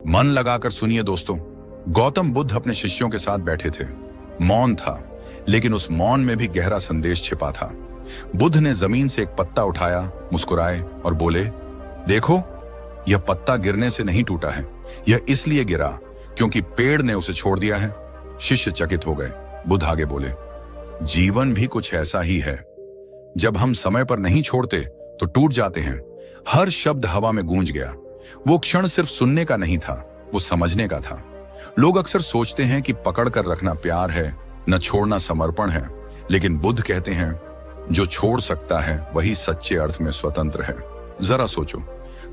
मन लगाकर सुनिए दोस्तों। गौतम बुद्ध अपने शिष्यों के साथ बैठे थे। मौन था, लेकिन उस मौन में भी गहरा संदेश छिपा था। बुद्ध ने जमीन से एक पत्ता उठाया, मुस्कुराए और बोले, देखो, यह पत्ता गिरने से नहीं टूटा है। यह इसलिए गिरा क्योंकि पेड़ ने उसे छोड़ दिया है। शिष्य चकित हो गए। बुद्ध आगे बोले, जीवन भी कुछ ऐसा ही है। जब हम समय पर नहीं छोड़ते तो टूट जाते हैं। हर शब्द हवा में गूंज गया। वो क्षण सिर्फ सुनने का नहीं था, वो समझने का था। लोग अक्सर सोचते हैं कि पकड़ कर रखना प्यार है, न छोड़ना समर्पण है। लेकिन बुद्ध कहते हैं, जो छोड़ सकता है वही सच्चे अर्थ में स्वतंत्र है। जरा सोचो,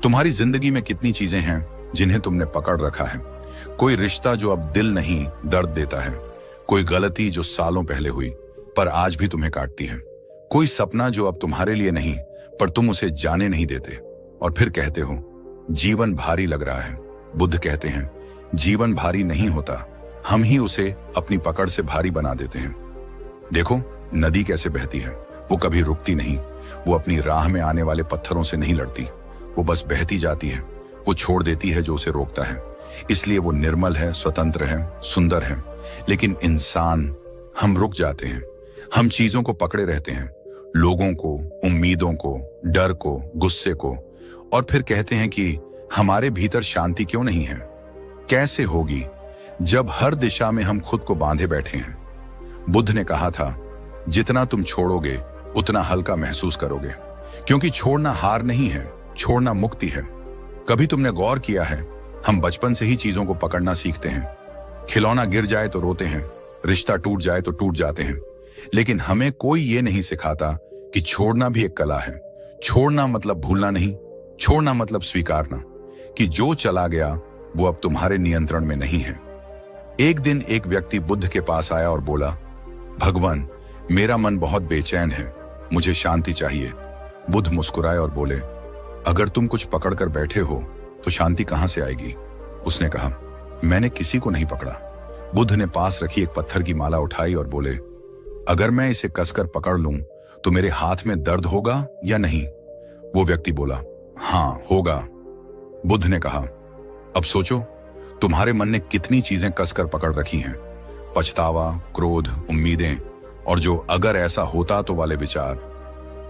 तुम्हारी जिंदगी में कितनी चीजें हैं जिन्हें तुमने पकड़ रखा है। कोई रिश्ता जो अब दिल नहीं दर्द देता है। कोई गलती जो सालों पहले हुई पर आज भी तुम्हें काटती है। कोई सपना जो अब तुम्हारे लिए नहीं पर तुम उसे जाने नहीं देते। और फिर कहते हो, जीवन भारी लग रहा है। बुद्ध कहते हैं, जीवन भारी नहीं होता, हम ही उसे अपनी पकड़ से भारी बना देते हैं। देखो, नदी कैसे बहती है। वो कभी रुकती नहीं। वो अपनी राह में आने वाले पत्थरों से नहीं लड़ती। वो बस बहती जाती है। वो छोड़ देती है जो उसे रोकता है। इसलिए वो निर्मल है, स्वतंत्र है, सुंदर है। लेकिन इंसान, हम रुक जाते हैं। हम चीजों को पकड़े रहते हैं, लोगों को, उम्मीदों को, डर को, गुस्से को। और फिर कहते हैं कि हमारे भीतर शांति क्यों नहीं है। कैसे होगी जब हर दिशा में हम खुद को बांधे बैठे हैं। बुद्ध ने कहा था, जितना तुम छोड़ोगे उतना हल्का महसूस करोगे। क्योंकि छोड़ना हार नहीं है, छोड़ना मुक्ति है। कभी तुमने गौर किया है, हम बचपन से ही चीजों को पकड़ना सीखते हैं। खिलौना गिर जाए तो रोते हैं, रिश्ता टूट जाए तो टूट जाते हैं। लेकिन हमें कोई ये नहीं सिखाता कि छोड़ना भी एक कला है। छोड़ना मतलब भूलना नहीं, छोड़ना मतलब स्वीकारना कि जो चला गया वो अब तुम्हारे नियंत्रण में नहीं है। एक दिन एक व्यक्ति बुद्ध के पास आया और बोला, भगवान, मेरा मन बहुत बेचैन है, मुझे शांति चाहिए। बुद्ध मुस्कुराए और बोले, अगर तुम कुछ पकड़कर बैठे हो तो शांति कहां से आएगी। उसने कहा, मैंने किसी को नहीं पकड़ा। बुद्ध ने पास रखी एक पत्थर की माला उठाई और बोले, अगर मैं इसे कसकर पकड़ लूं तो मेरे हाथ में दर्द होगा या नहीं। वो व्यक्ति बोला, हां होगा। बुद्ध ने कहा, अब सोचो, तुम्हारे मन ने कितनी चीजें कसकर पकड़ रखी हैं। पछतावा, क्रोध, उम्मीदें और जो अगर ऐसा होता तो वाले विचार।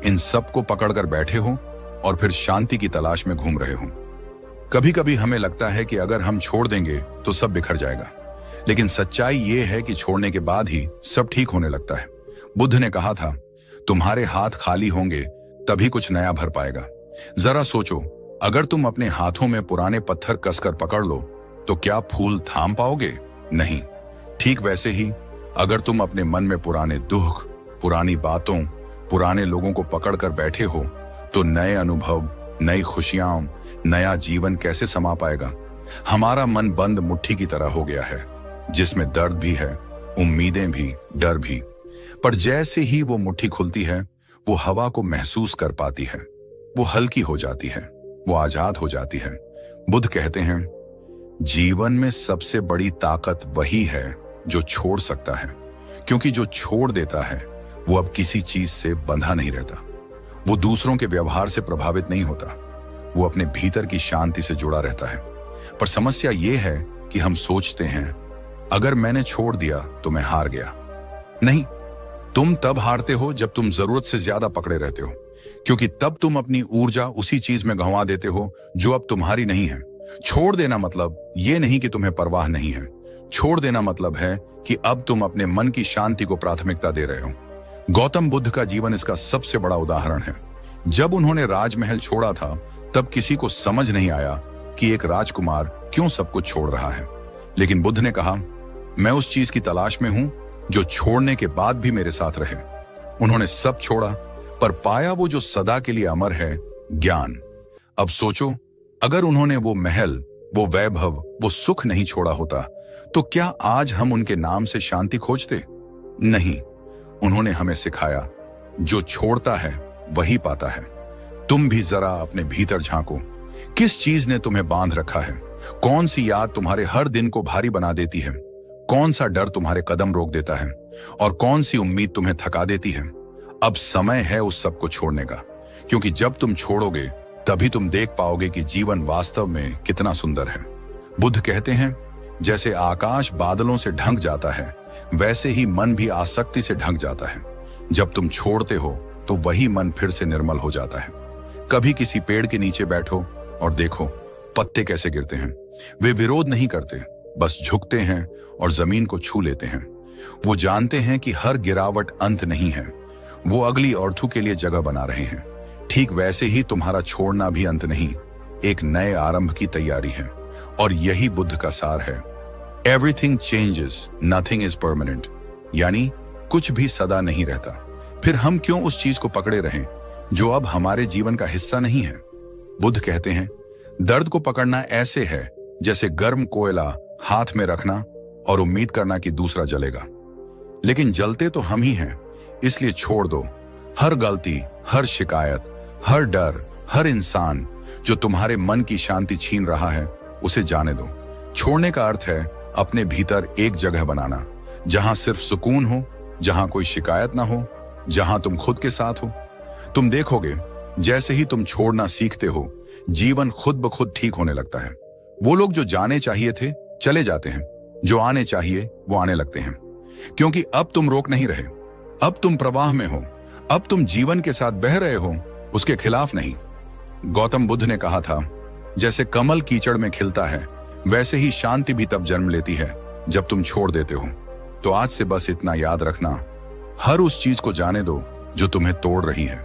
इन सब को पकड़कर बैठे हो और फिर शांति की तलाश में घूम रहे हो। कभी कभी हमें लगता है कि अगर हम छोड़ देंगे तो सब बिखर जाएगा। लेकिन सच्चाई यह है कि छोड़ने के बाद ही सब ठीक होने लगता है। बुद्ध ने कहा था, तुम्हारे हाथ खाली होंगे तभी कुछ नया भर पाएगा। जरा सोचो, अगर तुम अपने हाथों में पुराने पत्थर कसकर पकड़ लो तो क्या फूल थाम पाओगे? नहीं। ठीक वैसे ही अगर तुम अपने मन में पुराने दुख, पुरानी बातों, पुराने लोगों को पकड़कर बैठे हो तो नए अनुभव, नई खुशियां, नया जीवन कैसे समा पाएगा। हमारा मन बंद मुट्ठी की तरह हो गया है, जिसमें दर्द भी है, उम्मीदें भी, डर भी। पर जैसे ही वो मुट्ठी खुलती है, वो हवा को महसूस कर पाती है। वो हल्की हो जाती है, वो आजाद हो जाती है। बुद्ध कहते हैं, जीवन में सबसे बड़ी ताकत वही है जो छोड़ सकता है। क्योंकि जो छोड़ देता है वो अब किसी चीज से बंधा नहीं रहता। वो दूसरों के व्यवहार से प्रभावित नहीं होता। वो अपने भीतर की शांति से जुड़ा रहता है। पर समस्या ये है कि हम सोचते हैं, अगर मैंने छोड़ दिया तो मैं हार गया। नहीं, तुम तब हारते हो जब तुम जरूरत से ज्यादा पकड़े रहते हो। क्योंकि तब तुम अपनी ऊर्जा उसी चीज में गंवा देते हो जो अब तुम्हारी नहीं है। छोड़ देना मतलब ये नहीं कि तुम्हें परवाह नहीं है। छोड़ देना मतलब है कि अब तुम अपने मन की शांति को प्राथमिकता दे रहे हो। गौतम बुद्ध का जीवन इसका सबसे बड़ा उदाहरण है। जब उन्होंने राजमहल छोड़ा था तब किसी को समझ नहीं आया कि एक राजकुमार क्यों सब कुछ छोड़ रहा है। लेकिन बुद्ध ने कहा, मैं उस चीज की तलाश में हूं जो छोड़ने के बाद भी मेरे साथ रहे। उन्होंने सब छोड़ा पर पाया वो जो सदा के लिए अमर है, ज्ञान। अब सोचो, अगर उन्होंने वो महल, वो वैभव, वो सुख नहीं छोड़ा होता तो क्या आज हम उनके नाम से शांति खोजते? नहीं। उन्होंने हमें सिखाया, जो छोड़ता है वही पाता है। तुम भी जरा अपने भीतर झांको। किस चीज ने तुम्हें बांध रखा है? कौन सी याद तुम्हारे हर दिन को भारी बना देती है? कौन सा डर तुम्हारे कदम रोक देता है? और कौन सी उम्मीद तुम्हें थका देती है? अब समय है उस सब को छोड़ने का। क्योंकि जब तुम छोड़ोगे तभी तुम देख पाओगे कि जीवन वास्तव में कितना सुंदर है। बुद्ध कहते हैं, जैसे आकाश बादलों से ढंक जाता है, वैसे ही मन भी आसक्ति से ढंक जाता है। जब तुम छोड़ते हो तो वही मन फिर से निर्मल हो जाता है। कभी किसी पेड़ के नीचे बैठो और देखो पत्ते कैसे गिरते हैं। वे विरोध नहीं करते, बस झुकते हैं और जमीन को छू लेते हैं। वो जानते हैं कि हर गिरावट अंत नहीं है, वो अगली और्थू के लिए जगह बना रहे हैं। ठीक वैसे ही तुम्हारा छोड़ना भी अंत नहीं, एक नए आरंभ की तैयारी है। और यही बुद्ध का सार है। Everything changes, nothing is permanent. यानी कुछ भी सदा नहीं रहता। फिर हम क्यों उस चीज को पकड़े रहें जो अब हमारे जीवन का हिस्सा नहीं है। बुद्ध कहते हैं, दर्द को पकड़ना ऐसे है जैसे गर्म कोयला हाथ में रखना और उम्मीद करना कि दूसरा जलेगा। लेकिन जलते तो हम ही हैं, इसलिए छोड़ दो। हर गलती, हर शिकायत, हर डर, हर इंसान जो तुम्हारे मन की शांति छीन रहा है, उसे जाने दो। छोड़ने का अर्थ है अपने भीतर एक जगह बनाना, जहां सिर्फ सुकून हो, जहां कोई शिकायत ना हो, जहां तुम खुद के साथ हो। तुम देखोगे जैसे ही तुम छोड़ना सीखते हो, जीवन खुद ब खुद ठीक होने लगता है। वो लोग जो जाने चाहिए थे चले जाते हैं, जो आने चाहिए वो आने लगते हैं। क्योंकि अब तुम रोक नहीं रहे, अब तुम प्रवाह में हो, अब तुम जीवन के साथ बह रहे हो, उसके खिलाफ नहीं। गौतम बुद्ध ने कहा था, जैसे कमल कीचड़ में खिलता है, वैसे ही शांति भी तब जन्म लेती है जब तुम छोड़ देते हो। तो आज से बस इतना याद रखना, हर उस चीज को जाने दो जो तुम्हें तोड़ रही है,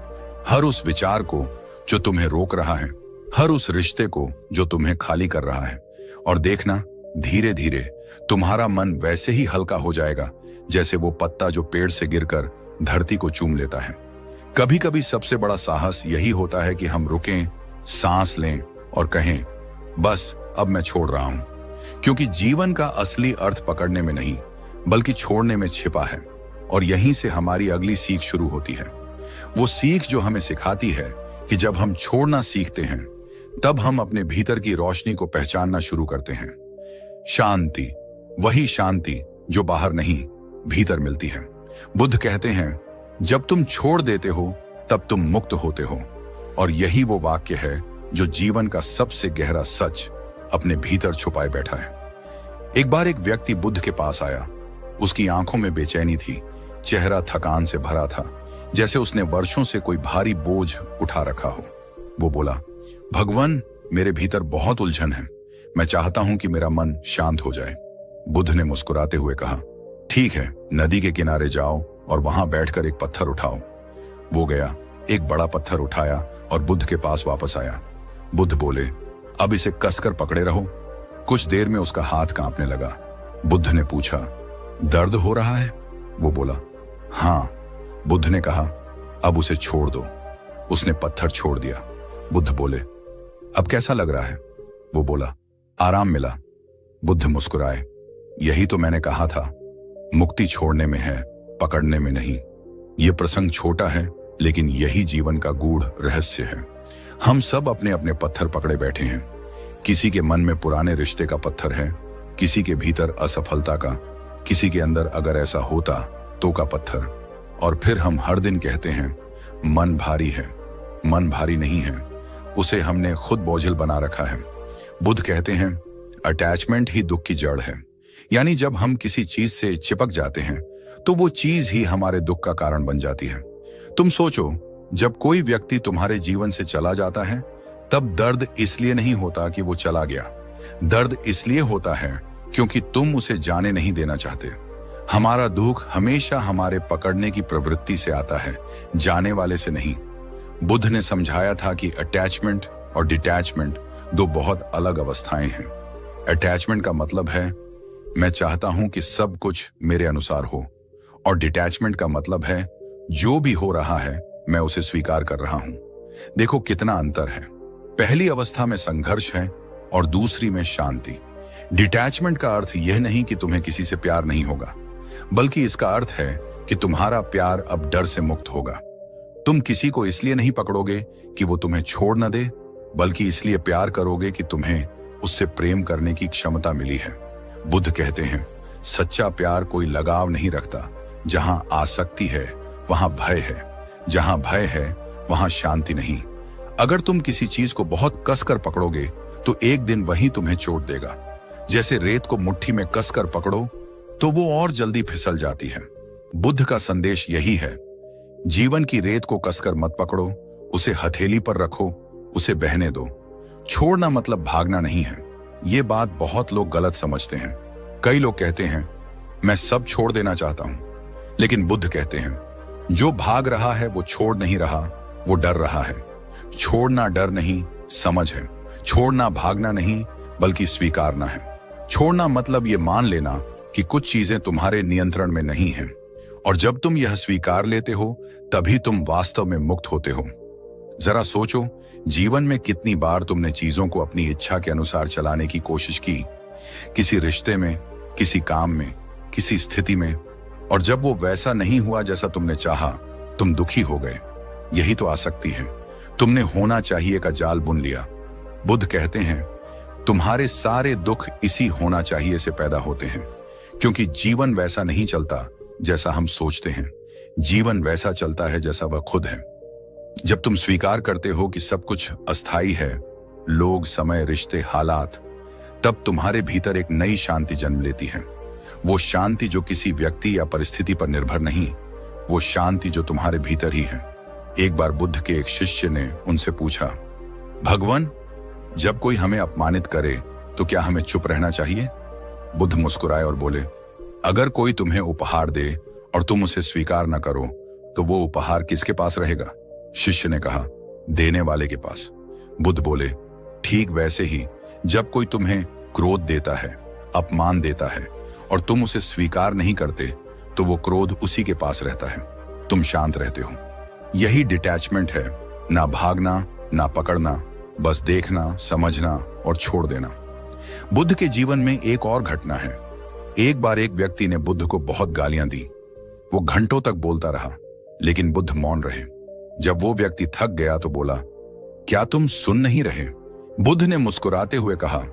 हर उस विचार को जो तुम्हें रोक रहा है, हर उस रिश्ते को जो तुम्हें खाली कर रहा है। और देखना, धीरे धीरे तुम्हारा मन वैसे ही हल्का हो जाएगा जैसे वो पत्ता जो पेड़ से गिरकर धरती को चूम लेता है। कभी कभी सबसे बड़ा साहस यही होता है कि हम रुकें, सांस लें और कहें, बस अब मैं छोड़ रहा हूं। क्योंकि जीवन का असली अर्थ पकड़ने में नहीं, बल्कि छोड़ने में छिपा है। और यहीं से हमारी अगली सीख शुरू होती है। वो सीख जो हमें सिखाती है कि जब हम छोड़ना सीखते हैं, तब हम अपने भीतर की रोशनी को पहचानना शुरू करते हैं। शांति, वही शांति जो बाहर नहीं, भीतर मिलती है। बुद्ध कहते हैं, जब तुम छोड़ देते हो तब तुम मुक्त होते हो। और यही वो वाक्य है जो जीवन का सबसे गहरा सच अपने भीतर छुपाए बैठा है। एक बार एक व्यक्ति बुद्ध के पास आया। उसकी आंखों में बेचैनी थी, चेहरा थकान से भरा था, जैसे उसने वर्षों से कोई भारी बोझ उठा रखा हो। वो बोला, भगवान, मेरे भीतर बहुत उलझन है, मैं चाहता हूं कि मेरा मन शांत हो जाए। बुद्ध ने मुस्कुराते हुए कहा, ठीक है, नदी के किनारे जाओ और वहां बैठकर एक पत्थर उठाओ। वो गया, एक बड़ा पत्थर उठाया और बुद्ध के पास वापस आया। बुद्ध बोले, अब इसे कसकर पकड़े रहो। कुछ देर में उसका हाथ कांपने लगा। बुद्ध ने पूछा, दर्द हो रहा है? वो बोला, हां। बुद्ध ने कहा, अब उसे छोड़ दो। उसने पत्थर छोड़ दिया। बुद्ध बोले, अब कैसा लग रहा है? वो बोला, आराम मिला। बुद्ध मुस्कुराए, यही तो मैंने कहा था, मुक्ति छोड़ने में है, पकड़ने में नहीं। यह प्रसंग छोटा है, लेकिन यही जीवन का गूढ़ रहस्य है। हम सब अपने अपने पत्थर पकड़े बैठे हैं। किसी के मन में पुराने रिश्ते का पत्थर है, किसी के भीतर असफलता का, किसी के अंदर अगर ऐसा होता तो का पत्थर। और फिर हम हर दिन कहते हैं, मन भारी है। मन भारी नहीं है, उसे हमने खुद बोझिल बना रखा है। बुद्ध कहते हैं, अटैचमेंट ही दुख की जड़ है। यानी जब हम किसी चीज से चिपक जाते हैं तो वो चीज ही हमारे दुख का कारण बन जाती है। तुम सोचो, जब कोई व्यक्ति तुम्हारे जीवन से चला जाता है, तब दर्द इसलिए नहीं होता कि वो चला गया। दर्द इसलिए होता है क्योंकि तुम उसे जाने नहीं देना चाहते। हमारा दुख हमेशा हमारे पकड़ने की प्रवृत्ति से आता है, जाने वाले से नहीं। बुद्ध ने समझाया था कि अटैचमेंट और डिटैचमेंट दो बहुत अलग अवस्थाएं हैं। अटैचमेंट का मतलब है मैं चाहता हूं कि सब कुछ मेरे अनुसार हो, और डिटैचमेंट का मतलब है जो भी हो रहा है मैं उसे स्वीकार कर रहा हूं। देखो कितना अंतर है। पहली अवस्था में संघर्ष है और दूसरी में शांति। डिटैचमेंट का अर्थ यह नहीं कि तुम्हें किसी से प्यार नहीं होगा, बल्कि इसका अर्थ है कि तुम्हारा प्यार अब डर से मुक्त होगा। तुम किसी को इसलिए नहीं पकड़ोगे कि वो तुम्हें छोड़ न दे, बल्कि इसलिए प्यार करोगे कि तुम्हें उससे प्रेम करने की क्षमता मिली है। बुद्ध कहते हैं, सच्चा प्यार कोई लगाव नहीं रखता। जहां आसक्ति है वहां भय है, जहां भय है वहां शांति नहीं। अगर तुम किसी चीज को बहुत कसकर पकड़ोगे तो एक दिन वही तुम्हें चोट देगा। जैसे रेत को मुट्ठी में कसकर पकड़ो तो वो और जल्दी फिसल जाती है। बुद्ध का संदेश यही है, जीवन की रेत को कसकर मत पकड़ो, उसे हथेली पर रखो, उसे बहने दो। छोड़ना मतलब भागना नहीं है। ये बात बहुत लोग गलत समझते हैं। कई लोग कहते हैं मैं सब छोड़ देना चाहता हूं, लेकिन बुद्ध कहते हैं जो भाग रहा है वो छोड़ नहीं रहा, वो डर रहा है। छोड़ना डर नहीं, समझ है। छोड़ना भागना नहीं, बल्कि स्वीकारना है। छोड़ना मतलब ये मान लेना कि कुछ चीजें तुम्हारे नियंत्रण में नहीं हैं, और जब तुम यह स्वीकार लेते हो तभी तुम वास्तव में मुक्त होते हो। जरा सोचो, जीवन में कितनी बार तुमने चीजों को अपनी इच्छा के अनुसार चलाने की कोशिश की, किसी रिश्ते में, किसी काम में, किसी स्थिति में, और जब वो वैसा नहीं हुआ जैसा तुमने चाहा, तुम दुखी हो गए। यही तो आसक्ति है। तुमने होना चाहिए का जाल बुन लिया। बुद्ध कहते हैं तुम्हारे सारे दुख इसी होना चाहिए से पैदा होते हैं, क्योंकि जीवन वैसा नहीं चलता जैसा हम सोचते हैं। जीवन वैसा चलता है जैसा वह खुद है। जब तुम स्वीकार करते हो कि सब कुछ अस्थायी है, लोग, समय, रिश्ते, हालात, तब तुम्हारे भीतर एक नई शांति जन्म लेती है। वो शांति जो किसी व्यक्ति या परिस्थिति पर निर्भर नहीं, वो शांति जो तुम्हारे भीतर ही है। एक बार बुद्ध के एक शिष्य ने उनसे पूछा, भगवान, जब कोई हमें अपमानित करे तो क्या हमें चुप रहना चाहिए? बुद्ध मुस्कुराए और बोले, अगर कोई तुम्हें उपहार दे और तुम उसे स्वीकार न करो तो वो उपहार किसके पास रहेगा? शिष्य ने कहा, देने वाले के पास। बुद्ध बोले, ठीक वैसे ही जब कोई तुम्हें क्रोध देता है, अपमान देता है, और तुम उसे स्वीकार नहीं करते तो वो क्रोध उसी के पास रहता है। तुम शांत रहते हो। यही डिटैचमेंट है, ना भागना, ना पकड़ना, बस देखना, समझना और छोड़ देना। बुद्ध के जीवन में एक और घटना है। एक बार एक व्यक्ति ने बुद्ध को बहुत गालियां दी। वो घंटों तक बोलता रहा, लेकिन बुद्ध मौन रहे। जब वो व्यक्ति थक गया तो बोला, क्या तुम सुन नहीं रहे? बुद्ध ने मुस्कुराते हुए कहा,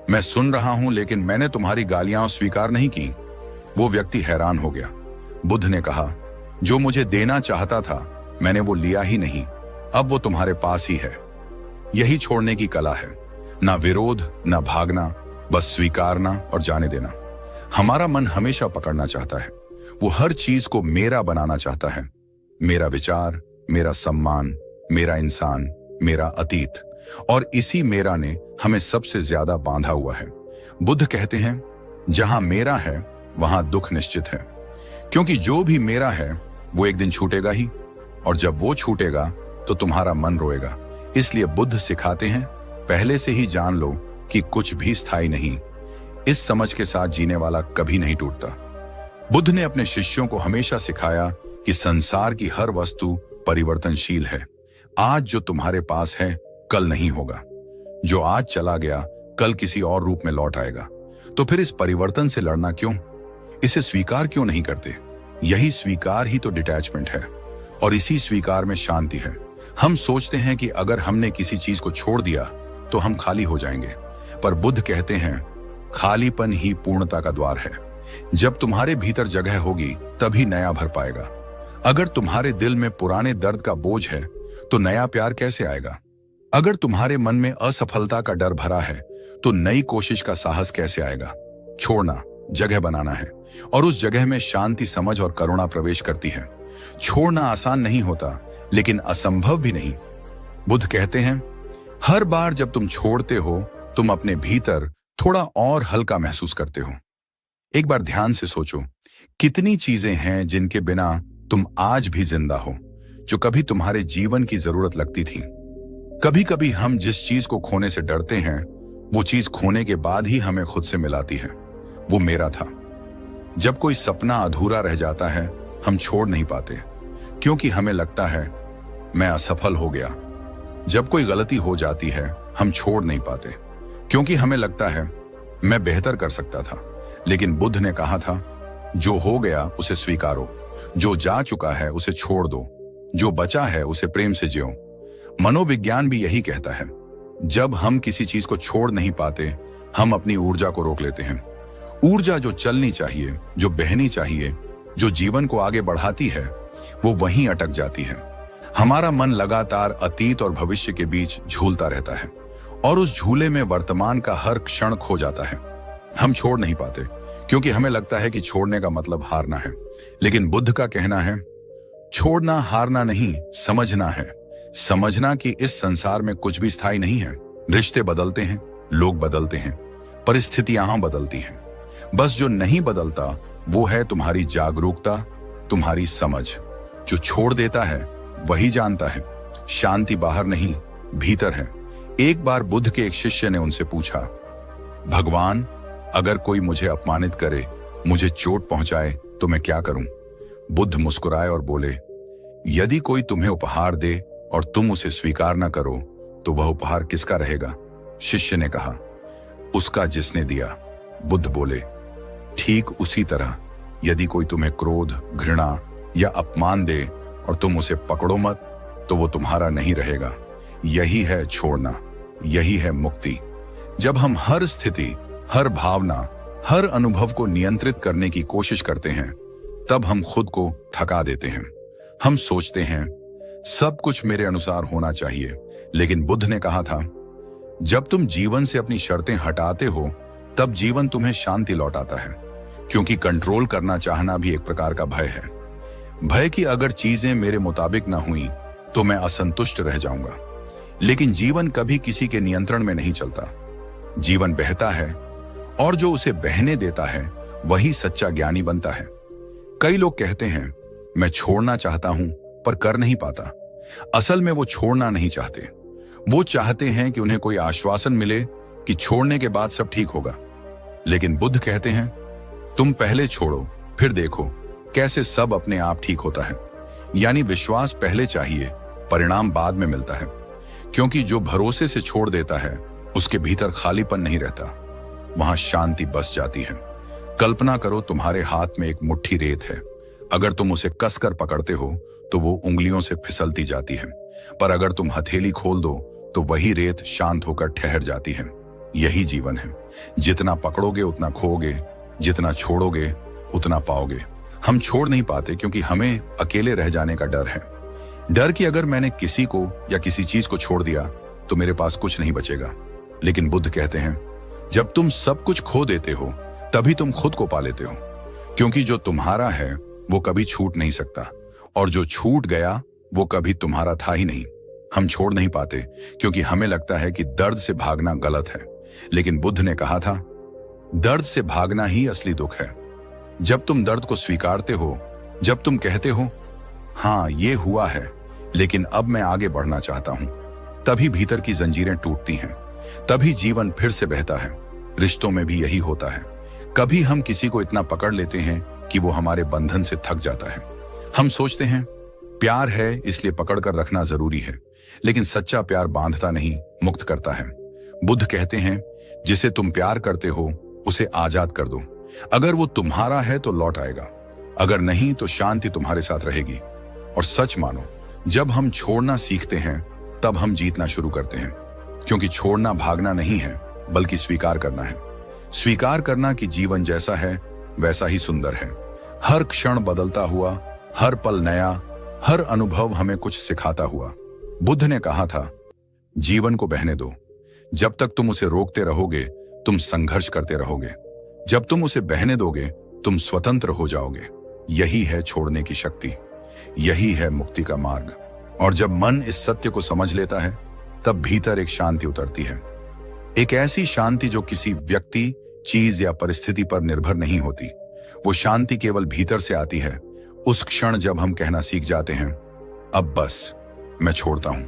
मैं सुन रहा हूं, लेकिन मैंने तुम्हारी गालियां स्वीकार नहीं की। वो व्यक्ति हैरान हो गया। बुद्ध ने कहा, जो मुझे देना चाहता था मैंने वो लिया ही नहीं, अब वो तुम्हारे पास ही है। यही छोड़ने की कला है, ना विरोध, ना भागना, बस स्वीकारना और जाने देना। हमारा मन हमेशा पकड़ना चाहता है। वो हर चीज को मेरा बनाना चाहता है। मेरा विचार, मेरा सम्मान, मेरा इंसान, मेरा अतीत, और इसी मेरा ने हमें सबसे ज्यादा बांधा हुआ है। बुद्ध कहते हैं, जहां मेरा है वहां दुख निश्चित है, क्योंकि जो भी मेरा है वो एक दिन छूटेगा ही, और जब वो छूटेगा तो तुम्हारा मन रोएगा। इसलिए बुद्ध सिखाते हैं, पहले से ही जान लो कि कुछ भी स्थायी नहीं। इस समझ के साथ जीने वाला कभी नहीं टूटता। बुद्ध ने अपने शिष्यों को हमेशा सिखाया कि संसार की हर वस्तु परिवर्तनशील है। आज जो तुम्हारे पास है कल नहीं होगा। जो आज चला गया कल किसी और रूप में लौट आएगा। तो फिर इस परिवर्तन से लड़ना क्यों? इसे स्वीकार क्यों नहीं करते? यही स्वीकार ही तो डिटैचमेंट है, और इसी स्वीकार में शांति है। हम सोचते हैं कि अगर हमने किसी चीज को छोड़ दिया तो हम खाली हो जाएंगे, पर बुद्ध कहते हैं खालीपन ही पूर्णता का द्वार है। जब तुम्हारे भीतर जगह होगी तभी नया भर पाएगा। अगर तुम्हारे दिल में पुराने दर्द का बोझ है तो नया प्यार कैसे आएगा? अगर तुम्हारे मन में असफलता का डर भरा है तो नई कोशिश का साहस कैसे आएगा? छोड़ना जगह बनाना है, और उस जगह में शांति, समझ और करुणा प्रवेश करती है। छोड़ना आसान नहीं होता, लेकिन असंभव भी नहीं। बुद्ध कहते हैं, हर बार जब तुम छोड़ते हो तुम अपने भीतर थोड़ा और हल्का महसूस करते हो। एक बार ध्यान से सोचो, कितनी चीजें हैं जिनके बिना तुम आज भी जिंदा हो, जो कभी तुम्हारे जीवन की जरूरत लगती थी। कभी कभी हम जिस चीज को खोने से डरते हैं वो चीज खोने के बाद ही हमें खुद से मिलाती है। वो मेरा था। जब कोई सपना अधूरा रह जाता है हम छोड़ नहीं पाते, क्योंकि हमें लगता है मैं असफल हो गया। जब कोई गलती हो जाती है हम छोड़ नहीं पाते, क्योंकि हमें लगता है मैं बेहतर कर सकता था। लेकिन बुद्ध ने कहा था, जो हो गया उसे स्वीकारो, जो जा चुका है उसे छोड़ दो, जो बचा है उसे प्रेम से जियो। मनोविज्ञान भी यही कहता है। जब हम किसी चीज को छोड़ नहीं पाते हम अपनी ऊर्जा को रोक लेते हैं। ऊर्जा जो चलनी चाहिए, जो बहनी चाहिए, जो जीवन को आगे बढ़ाती है, वो वहीं अटक जाती है। हमारा मन लगातार अतीत और भविष्य के बीच झूलता रहता है, और उस झूले में वर्तमान का हर क्षण खो जाता है। हम छोड़ नहीं पाते क्योंकि हमें लगता है कि छोड़ने का मतलब हारना है। लेकिन बुद्ध का कहना है, छोड़ना हारना नहीं, समझना है। समझना कि इस संसार में कुछ भी स्थायी नहीं है। रिश्ते बदलते हैं, लोग बदलते हैं, परिस्थितियां बदलती हैं। बस जो नहीं बदलता वो है तुम्हारी जागरूकता, तुम्हारी समझ। जो छोड़ देता है वही जानता है शांति बाहर नहीं, भीतर है। एक बार बुद्ध के एक शिष्य ने उनसे पूछा, भगवान, अगर कोई मुझे अपमानित करे, मुझे चोट पहुंचाए, तो मैं क्या करूं? बुद्ध मुस्कुराए और बोले, यदि कोई तुम्हें उपहार दे और तुम उसे स्वीकार न करो, तो वह उपहार किसका रहेगा? शिष्य ने कहा, उसका जिसने दिया। बुद्ध बोले, ठीक उसी तरह यदि कोई तुम्हें क्रोध, घृणा या अपमान दे और तुम उसे पकड़ो मत, तो वो तुम्हारा नहीं रहेगा। यही है छोड़ना, यही है मुक्ति। जब हम हर स्थिति, हर भावना, हर अनुभव को नियंत्रित करने की कोशिश करते हैं, तब हम खुद को थका देते हैं। हम सोचते हैं सब कुछ मेरे अनुसार होना चाहिए, लेकिन बुद्ध ने कहा था, जब तुम जीवन से अपनी शर्तें हटाते हो, तब जीवन तुम्हें शांति लौटाता है। क्योंकि कंट्रोल करना चाहना भी एक प्रकार का भय है। भय कि अगर चीजें मेरे मुताबिक ना हुई तो मैं असंतुष्ट रह जाऊंगा। लेकिन जीवन कभी किसी के नियंत्रण में नहीं चलता। जीवन बहता है और जो उसे बहने देता है वही सच्चा ज्ञानी बनता है। कई लोग कहते हैं, मैं छोड़ना चाहता हूं पर कर नहीं पाता। असल में वो छोड़ना नहीं चाहते, वो चाहते हैं कि उन्हें कोई आश्वासन मिले कि छोड़ने के बाद सब ठीक होगा। लेकिन बुद्ध कहते हैं, तुम पहले छोड़ो, फिर देखो कैसे सब अपने आप ठीक होता है। यानी विश्वास पहले चाहिए, परिणाम बाद में मिलता है। क्योंकि जो भरोसे से छोड़ देता है उसके भीतर खालीपन नहीं रहता, वहां शांति बस जाती है। कल्पना करो तुम्हारे हाथ में एक मुट्ठी रेत है। अगर तुम उसे कसकर पकड़ते हो तो वो उंगलियों से फिसलती जाती है, पर अगर तुम हथेली खोल दो तो वही रेत शांत होकर ठहर जाती है। यही जीवन है, जितना पकड़ोगे उतना खोओगे, जितना छोड़ोगे उतना पाओगे। हम छोड़ नहीं पाते क्योंकि हमें अकेले रह जाने का डर है। डर कि अगर मैंने किसी को या किसी चीज को छोड़ दिया तो मेरे पास कुछ नहीं बचेगा। लेकिन बुद्ध कहते हैं, जब तुम सब कुछ खो देते हो तभी तुम खुद को पा लेते हो। क्योंकि जो तुम्हारा है वो कभी छूट नहीं सकता, और जो छूट गया वो कभी तुम्हारा था ही नहीं। हम छोड़ नहीं पाते क्योंकि हमें लगता है कि दर्द से भागना गलत है। लेकिन बुद्ध ने कहा था, दर्द से भागना ही असली दुख है। जब तुम दर्द को स्वीकारते हो, जब तुम कहते हो, हाँ ये हुआ है लेकिन अब मैं आगे बढ़ना चाहता हूं, तभी भीतर की जंजीरें टूटती हैं, तभी जीवन फिर से बहता है। रिश्तों में भी यही होता है। कभी हम किसी को इतना पकड़ लेते हैं कि वो हमारे बंधन से थक जाता है। हम सोचते हैं प्यार है इसलिए पकड़ कर रखना जरूरी है, लेकिन सच्चा प्यार बांधता नहीं, मुक्त करता है। बुद्ध कहते हैं, जिसे तुम प्यार करते हो उसे आजाद कर दो। अगर वो तुम्हारा है तो लौट आएगा, अगर नहीं तो शांति तुम्हारे साथ रहेगी। और सच मानो, जब हम छोड़ना सीखते हैं तब हम जीतना शुरू करते हैं। क्योंकि छोड़ना भागना नहीं है, बल्कि स्वीकार करना है। स्वीकार करना कि जीवन जैसा है वैसा ही सुंदर है। हर क्षण बदलता हुआ, हर पल नया, हर अनुभव हमें कुछ सिखाता हुआ। बुद्ध ने कहा था, जीवन को बहने दो। जब तक तुम उसे रोकते रहोगे तुम संघर्ष करते रहोगे। जब तुम उसे बहने दोगे तुम स्वतंत्र हो जाओगे। यही है छोड़ने की शक्ति, यही है मुक्ति का मार्ग। और जब मन इस सत्य को समझ लेता है तब भीतर एक शांति उतरती है। एक ऐसी शांति जो किसी व्यक्ति, चीज या परिस्थिति पर निर्भर नहीं होती। वो शांति केवल भीतर से आती है। उस क्षण जब हम कहना सीख जाते हैं, अब बस मैं छोड़ता हूं।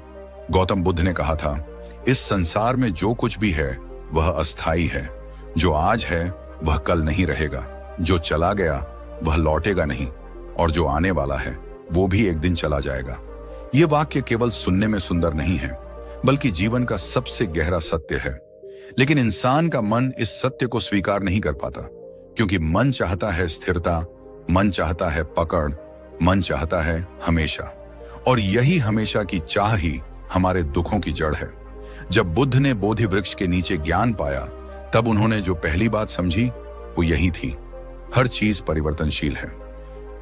गौतम बुद्ध ने कहा था, इस संसार में जो कुछ भी है वह अस्थाई है। जो आज है वह कल नहीं रहेगा, जो चला गया वह लौटेगा नहीं, और जो आने वाला है वो भी एक दिन चला जाएगा। ये वाक्य केवल सुनने में सुंदर नहीं है, बल्कि जीवन का सबसे गहरा सत्य है। लेकिन इंसान का मन इस सत्य को स्वीकार नहीं कर पाता, क्योंकि मन चाहता है स्थिरता, मन चाहता है पकड़, मन चाहता है हमेशा। और यही हमेशा की चाह ही हमारे दुखों की जड़ है। जब बुद्ध ने बोधि वृक्ष के नीचे ज्ञान पाया, तब उन्होंने जो पहली बात समझी वो यही थी, हर चीज परिवर्तनशील है।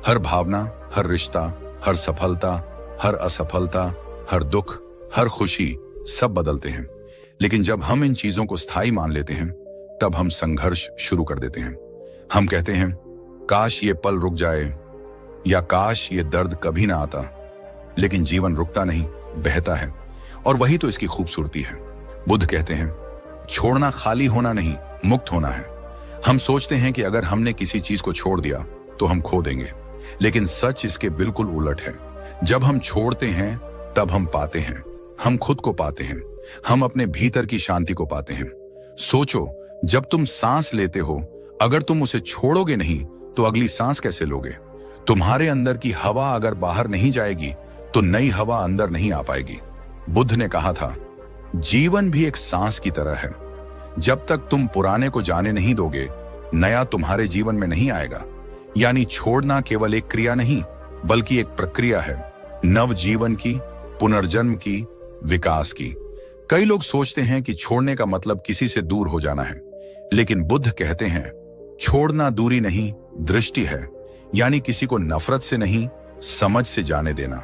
हर भावना, हर रिश्ता, हर सफलता, हर असफलता, हर दुख, हर खुशी, सब बदलते हैं। लेकिन जब हम इन चीजों को स्थायी मान लेते हैं तब हम संघर्ष शुरू कर देते हैं। हम कहते हैं काश ये पल रुक जाए, या काश ये दर्द कभी ना आता। लेकिन जीवन रुकता नहीं, बहता है, और वही तो इसकी खूबसूरती है। बुद्ध कहते हैं छोड़ना खाली होना नहीं, मुक्त होना है। हम सोचते हैं कि अगर हमने किसी चीज को छोड़ दिया तो हम खो देंगे, लेकिन सच इसके बिल्कुल उलट है। जब हम छोड़ते हैं तब हम पाते हैं, हम खुद को पाते हैं, हम अपने भीतर की शांति को पाते हैं। सोचो, जब तुम सांस लेते हो, अगर तुम उसे छोड़ोगे नहीं तो अगली सांस कैसे लोगे? तुम्हारे अंदर की हवा अगर बाहर नहीं जाएगी तो नई हवा अंदर नहीं आ पाएगी। बुद्ध ने कहा था जीवन भी एक सांस की तरह है। जब तक तुम पुराने को जाने नहीं दोगे, नया तुम्हारे जीवन में नहीं आएगा। यानी छोड़ना केवल एक क्रिया नहीं, बल्कि एक प्रक्रिया है, नव जीवन की, पुनर्जन्म की, विकास की। कई लोग सोचते हैं कि छोड़ने का मतलब किसी से दूर हो जाना है, लेकिन बुद्ध कहते हैं छोड़ना दूरी नहीं, दृष्टि है। यानी किसी को नफरत से नहीं, समझ से जाने देना,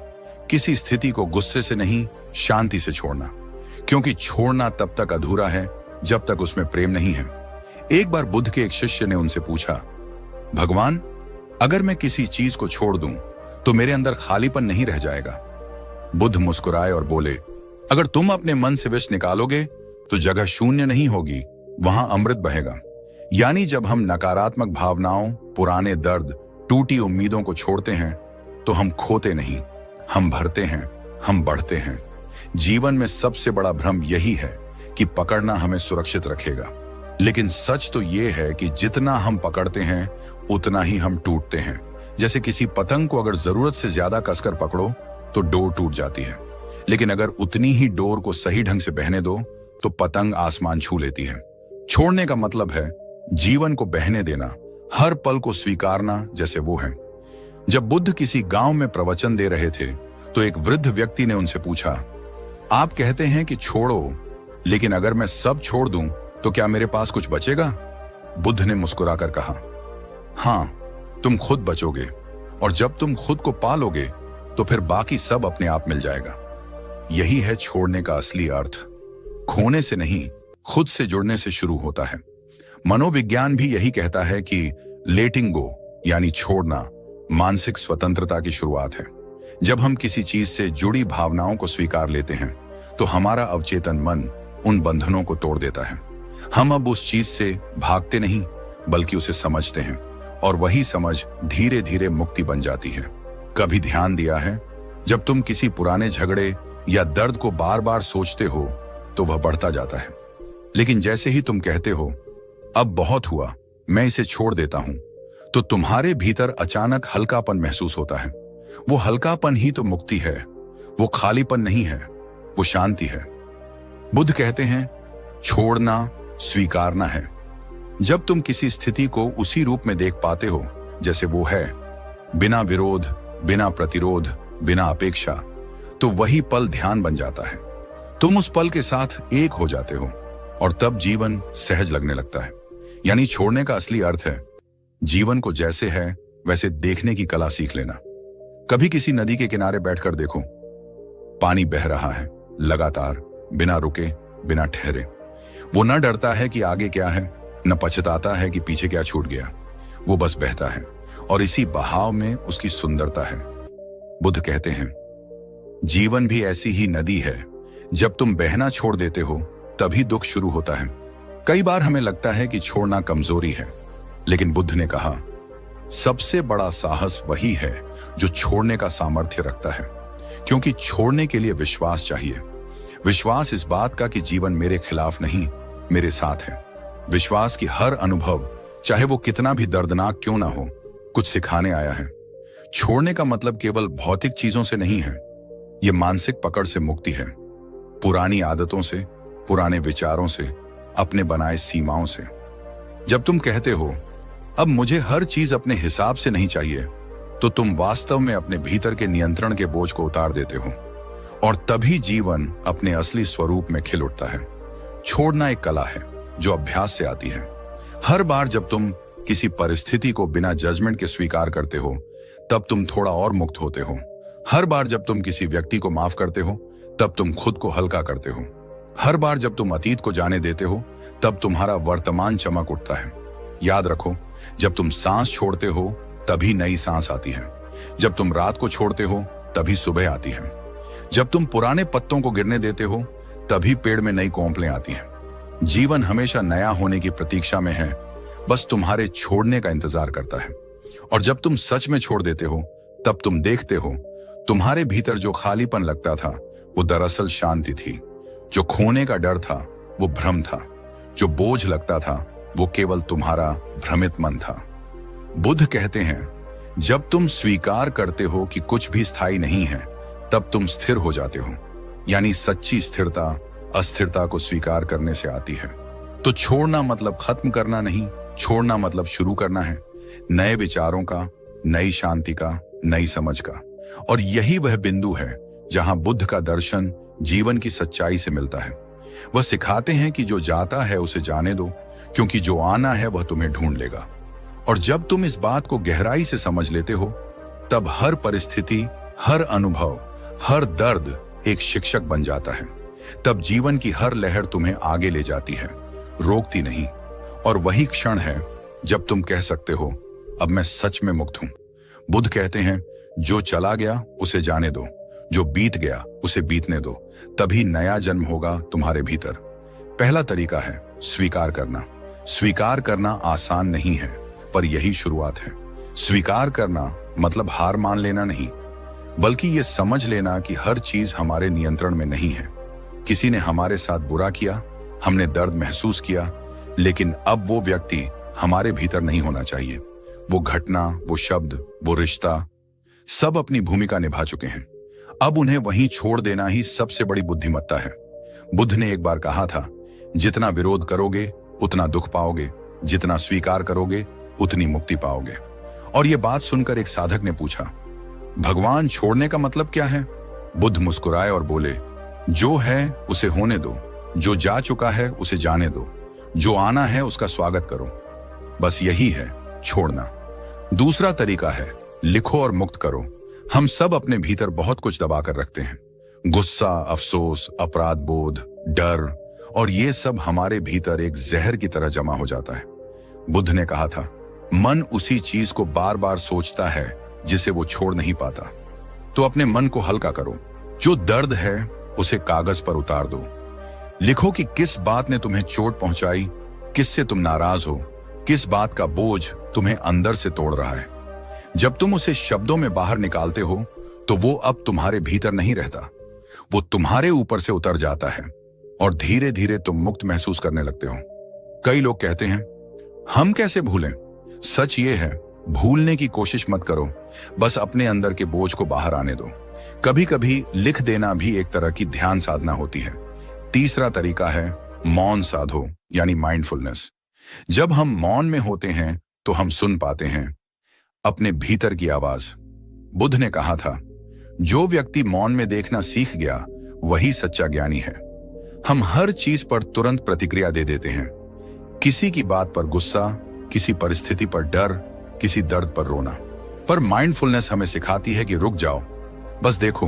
किसी स्थिति को गुस्से से नहीं, शांति से छोड़ना। क्योंकि छोड़ना तब तक अधूरा है जब तक उसमें प्रेम नहीं है। एक बार बुद्ध के एक शिष्य ने उनसे पूछा, भगवान, अगर मैं किसी चीज को छोड़ दूं तो मेरे अंदर खालीपन नहीं रह जाएगा? बुद्ध मुस्कुराए और बोले, अगर तुम अपने मन से विष निकालोगे तो जगह शून्य नहीं होगी, वहां अमृत बहेगा। यानी जब हम नकारात्मक भावनाओं, पुराने दर्द, टूटी उम्मीदों को छोड़ते हैं तो हम खोते नहीं, हम भरते हैं, हम बढ़ते हैं। जीवन में सबसे बड़ा भ्रम यही है कि पकड़ना हमें सुरक्षित रखेगा, लेकिन सच तो यह है कि जितना हम पकड़ते हैं उतना ही हम टूटते हैं। जैसे किसी पतंग को अगर जरूरत से ज्यादा कसकर पकड़ो तो डोर टूट जाती है, लेकिन अगर उतनी ही डोर को सही ढंग से बहने दो तो पतंग आसमान छू लेती है। छोड़ने का मतलब है जीवन को बहने देना, हर पल को स्वीकारना जैसे वो है। जब बुद्ध किसी गांव में प्रवचन दे रहे थे तो एक वृद्ध व्यक्ति ने उनसे पूछा, आप कहते हैं कि छोड़ो, लेकिन अगर मैं सब छोड़ दूं तो क्या मेरे पास कुछ बचेगा? बुद्ध ने मुस्कुराकर कहा, हां, तुम खुद बचोगे, और जब तुम खुद को पालोगे तो फिर बाकी सब अपने आप मिल जाएगा। यही है छोड़ने का असली अर्थ। खोने से नहीं, खुद से जुड़ने से शुरू होता है। मनोविज्ञान भी यही कहता है कि लेटिंग गो यानी छोड़ना मानसिक स्वतंत्रता की शुरुआत है। जब हम किसी चीज से जुड़ी भावनाओं को स्वीकार लेते हैं तो हमारा अवचेतन मन उन बंधनों को तोड़ देता है। हम अब उस चीज से भागते नहीं, बल्कि उसे समझते हैं, और वही समझ धीरे धीरे मुक्ति बन जाती है। कभी ध्यान दिया है, जब तुम किसी पुराने झगड़े या दर्द को बार बार सोचते हो तो वह बढ़ता जाता है, लेकिन जैसे ही तुम कहते हो अब बहुत हुआ, मैं इसे छोड़ देता हूं, तो तुम्हारे भीतर अचानक हल्कापन महसूस होता है। वो हल्कापन ही तो मुक्ति है, वो खालीपन नहीं है, वो शांति है। बुद्ध कहते हैं छोड़ना स्वीकारना है। जब तुम किसी स्थिति को उसी रूप में देख पाते हो जैसे वो है, बिना विरोध, बिना प्रतिरोध, बिना अपेक्षा, तो वही पल ध्यान बन जाता है। तुम उस पल के साथ एक हो जाते हो और तब जीवन सहज लगने लगता है। यानी छोड़ने का असली अर्थ है जीवन को जैसे है वैसे देखने की कला सीख लेना। कभी किसी नदी के किनारे बैठकर देखो, पानी बह रहा है लगातार, बिना रुके, बिना ठहरे। वो न डरता है कि आगे क्या है, न पछताता है कि पीछे क्या छूट गया। वो बस बहता है, और इसी बहाव में उसकी सुंदरता है। बुद्ध कहते हैं जीवन भी ऐसी ही नदी है, जब तुम बहना छोड़ देते हो तभी दुख शुरू होता है। कई बार हमें लगता है कि छोड़ना कमजोरी है, लेकिन बुद्ध ने कहा सबसे बड़ा साहस वही है जो छोड़ने का सामर्थ्य रखता है, क्योंकि छोड़ने के लिए विश्वास चाहिए। विश्वास इस बात का कि जीवन मेरे खिलाफ नहीं, मेरे साथ है। विश्वास कि हर अनुभव, चाहे वो कितना भी दर्दनाक क्यों ना हो, कुछ सिखाने आया है। छोड़ने का मतलब केवल भौतिक चीजों से नहीं है, ये मानसिक पकड़ से मुक्ति है। पुरानी आदतों से, पुराने विचारों से, अपने बनाए सीमाओं से। जब तुम कहते हो अब मुझे हर चीज अपने हिसाब से नहीं चाहिए, तो तुम वास्तव में अपने भीतर के नियंत्रण के बोझ को उतार देते हो, और तभी जीवन अपने असली स्वरूप में खिल उठता है। छोड़ना एक कला है जो अभ्यास से आती है। हर बार जब तुम किसी परिस्थिति को बिना जजमेंट के स्वीकार करते हो, तब तुम थोड़ा और मुक्त होते हो। हर बार जब तुम किसी व्यक्ति को माफ करते हो, तब तुम खुद को हल्का करते हो। हर बार जब तुम अतीत को जाने देते हो तब तुम्हारा वर्तमान चमक उठता है। याद रखो, जब तुम सांस छोड़ते हो तभी नई सांस आती है। जब तुम रात को छोड़ते हो तभी सुबह आती है। जब तुम पुराने पत्तों को गिरने देते हो तभी पेड़ में नई कोंपलें आती हैं। जीवन हमेशा नया होने की प्रतीक्षा में है, बस तुम्हारे छोड़ने का इंतजार करता है। और जब तुम सच में छोड़ देते हो तब तुम देखते हो तुम्हारे भीतर जो खालीपन लगता था वो दरअसल शांति थी। जो खोने का डर था वो भ्रम था। जो बोझ लगता था वो केवल तुम्हारा भ्रमित मन था। बुद्ध कहते हैं, जब तुम स्वीकार करते हो कि कुछ भी स्थायी नहीं है तब तुम स्थिर हो जाते हो। यानी सच्ची स्थिरता अस्थिरता को स्वीकार करने से आती है। तो छोड़ना मतलब खत्म करना नहीं, छोड़ना मतलब शुरू करना है, नए विचारों का, नई शांति का, नई समझ का। और यही वह बिंदु है जहां बुद्ध का दर्शन जीवन की सच्चाई से मिलता है। वह सिखाते हैं कि जो जाता है उसे जाने दो, क्योंकि जो आना है वह तुम्हें ढूंढ लेगा। और जब तुम इस बात को गहराई से समझ लेते हो तब हर परिस्थिति, हर अनुभव, हर दर्द एक शिक्षक बन जाता है। तब जीवन की हर लहर तुम्हें आगे ले जाती है, रोकती नहीं। और वही क्षण है जब तुम कह सकते हो, अब मैं सच में मुक्त हूं। बुद्ध कहते हैं, जो चला गया उसे जाने दो, जो बीत गया उसे बीतने दो, तभी नया जन्म होगा तुम्हारे भीतर। पहला तरीका है स्वीकार करना। स्वीकार करना आसान नहीं है, पर यही शुरुआत है। स्वीकार करना मतलब हार मान लेना नहीं, बल्कि यह समझ लेना कि हर चीज हमारे नियंत्रण में नहीं है। किसी ने हमारे साथ बुरा किया, हमने दर्द महसूस किया, लेकिन अब वो व्यक्ति हमारे भीतर नहीं होना चाहिए। वो घटना, वो शब्द, वो रिश्ता, सब अपनी भूमिका निभा चुके हैं। अब उन्हें वहीं छोड़ देना ही सबसे बड़ी बुद्धिमत्ता है। बुद्ध ने एक बार कहा था, जितना विरोध करोगे उतना दुख पाओगे, जितना स्वीकार करोगे उतनी मुक्ति पाओगे। और ये बात सुनकर एक साधक ने पूछा, भगवान, छोड़ने का मतलब क्या है? बुद्ध मुस्कुराए और बोले, जो है उसे होने दो, जो जा चुका है उसे जाने दो, जो आना है उसका स्वागत करो। बस यही है छोड़ना। दूसरा तरीका है लिखो और मुक्त करो। हम सब अपने भीतर बहुत कुछ दबा कर रखते हैं, गुस्सा, अफसोस, अपराध बोध, डर, और ये सब हमारे भीतर एक जहर की तरह जमा हो जाता है। बुद्ध ने कहा था, मन उसी चीज को बार बार सोचता है जिसे वो छोड़ नहीं पाता। तो अपने मन को हल्का करो। जो दर्द है उसे कागज पर उतार दो। लिखो कि किस बात ने तुम्हें चोट पहुंचाई, किससे तुम नाराज हो, किस बात का बोझ तुम्हें अंदर से तोड़ रहा है। जब तुम उसे शब्दों में बाहर निकालते हो तो वो अब तुम्हारे भीतर नहीं रहता, वो तुम्हारे ऊपर से उतर जाता है और धीरे धीरे तुम मुक्त महसूस करने लगते हो। कई लोग कहते हैं, हम कैसे भूलें? सच ये है, भूलने की कोशिश मत करो, बस अपने अंदर के बोझ को बाहर आने दो। कभी कभी लिख देना भी एक तरह की ध्यान साधना होती है। तीसरा तरीका है मौन साधो, यानी माइंडफुलनेस। जब हम मौन में होते हैं तो हम सुन पाते हैं अपने भीतर की आवाज। बुद्ध ने कहा था, जो व्यक्ति मौन में देखना सीख गया वही सच्चा ज्ञानी है। हम हर चीज पर तुरंत प्रतिक्रिया दे देते हैं, किसी की बात पर गुस्सा, किसी परिस्थिति पर डर, किसी दर्द पर रोना। पर माइंडफुलनेस हमें सिखाती है कि रुक जाओ, बस देखो।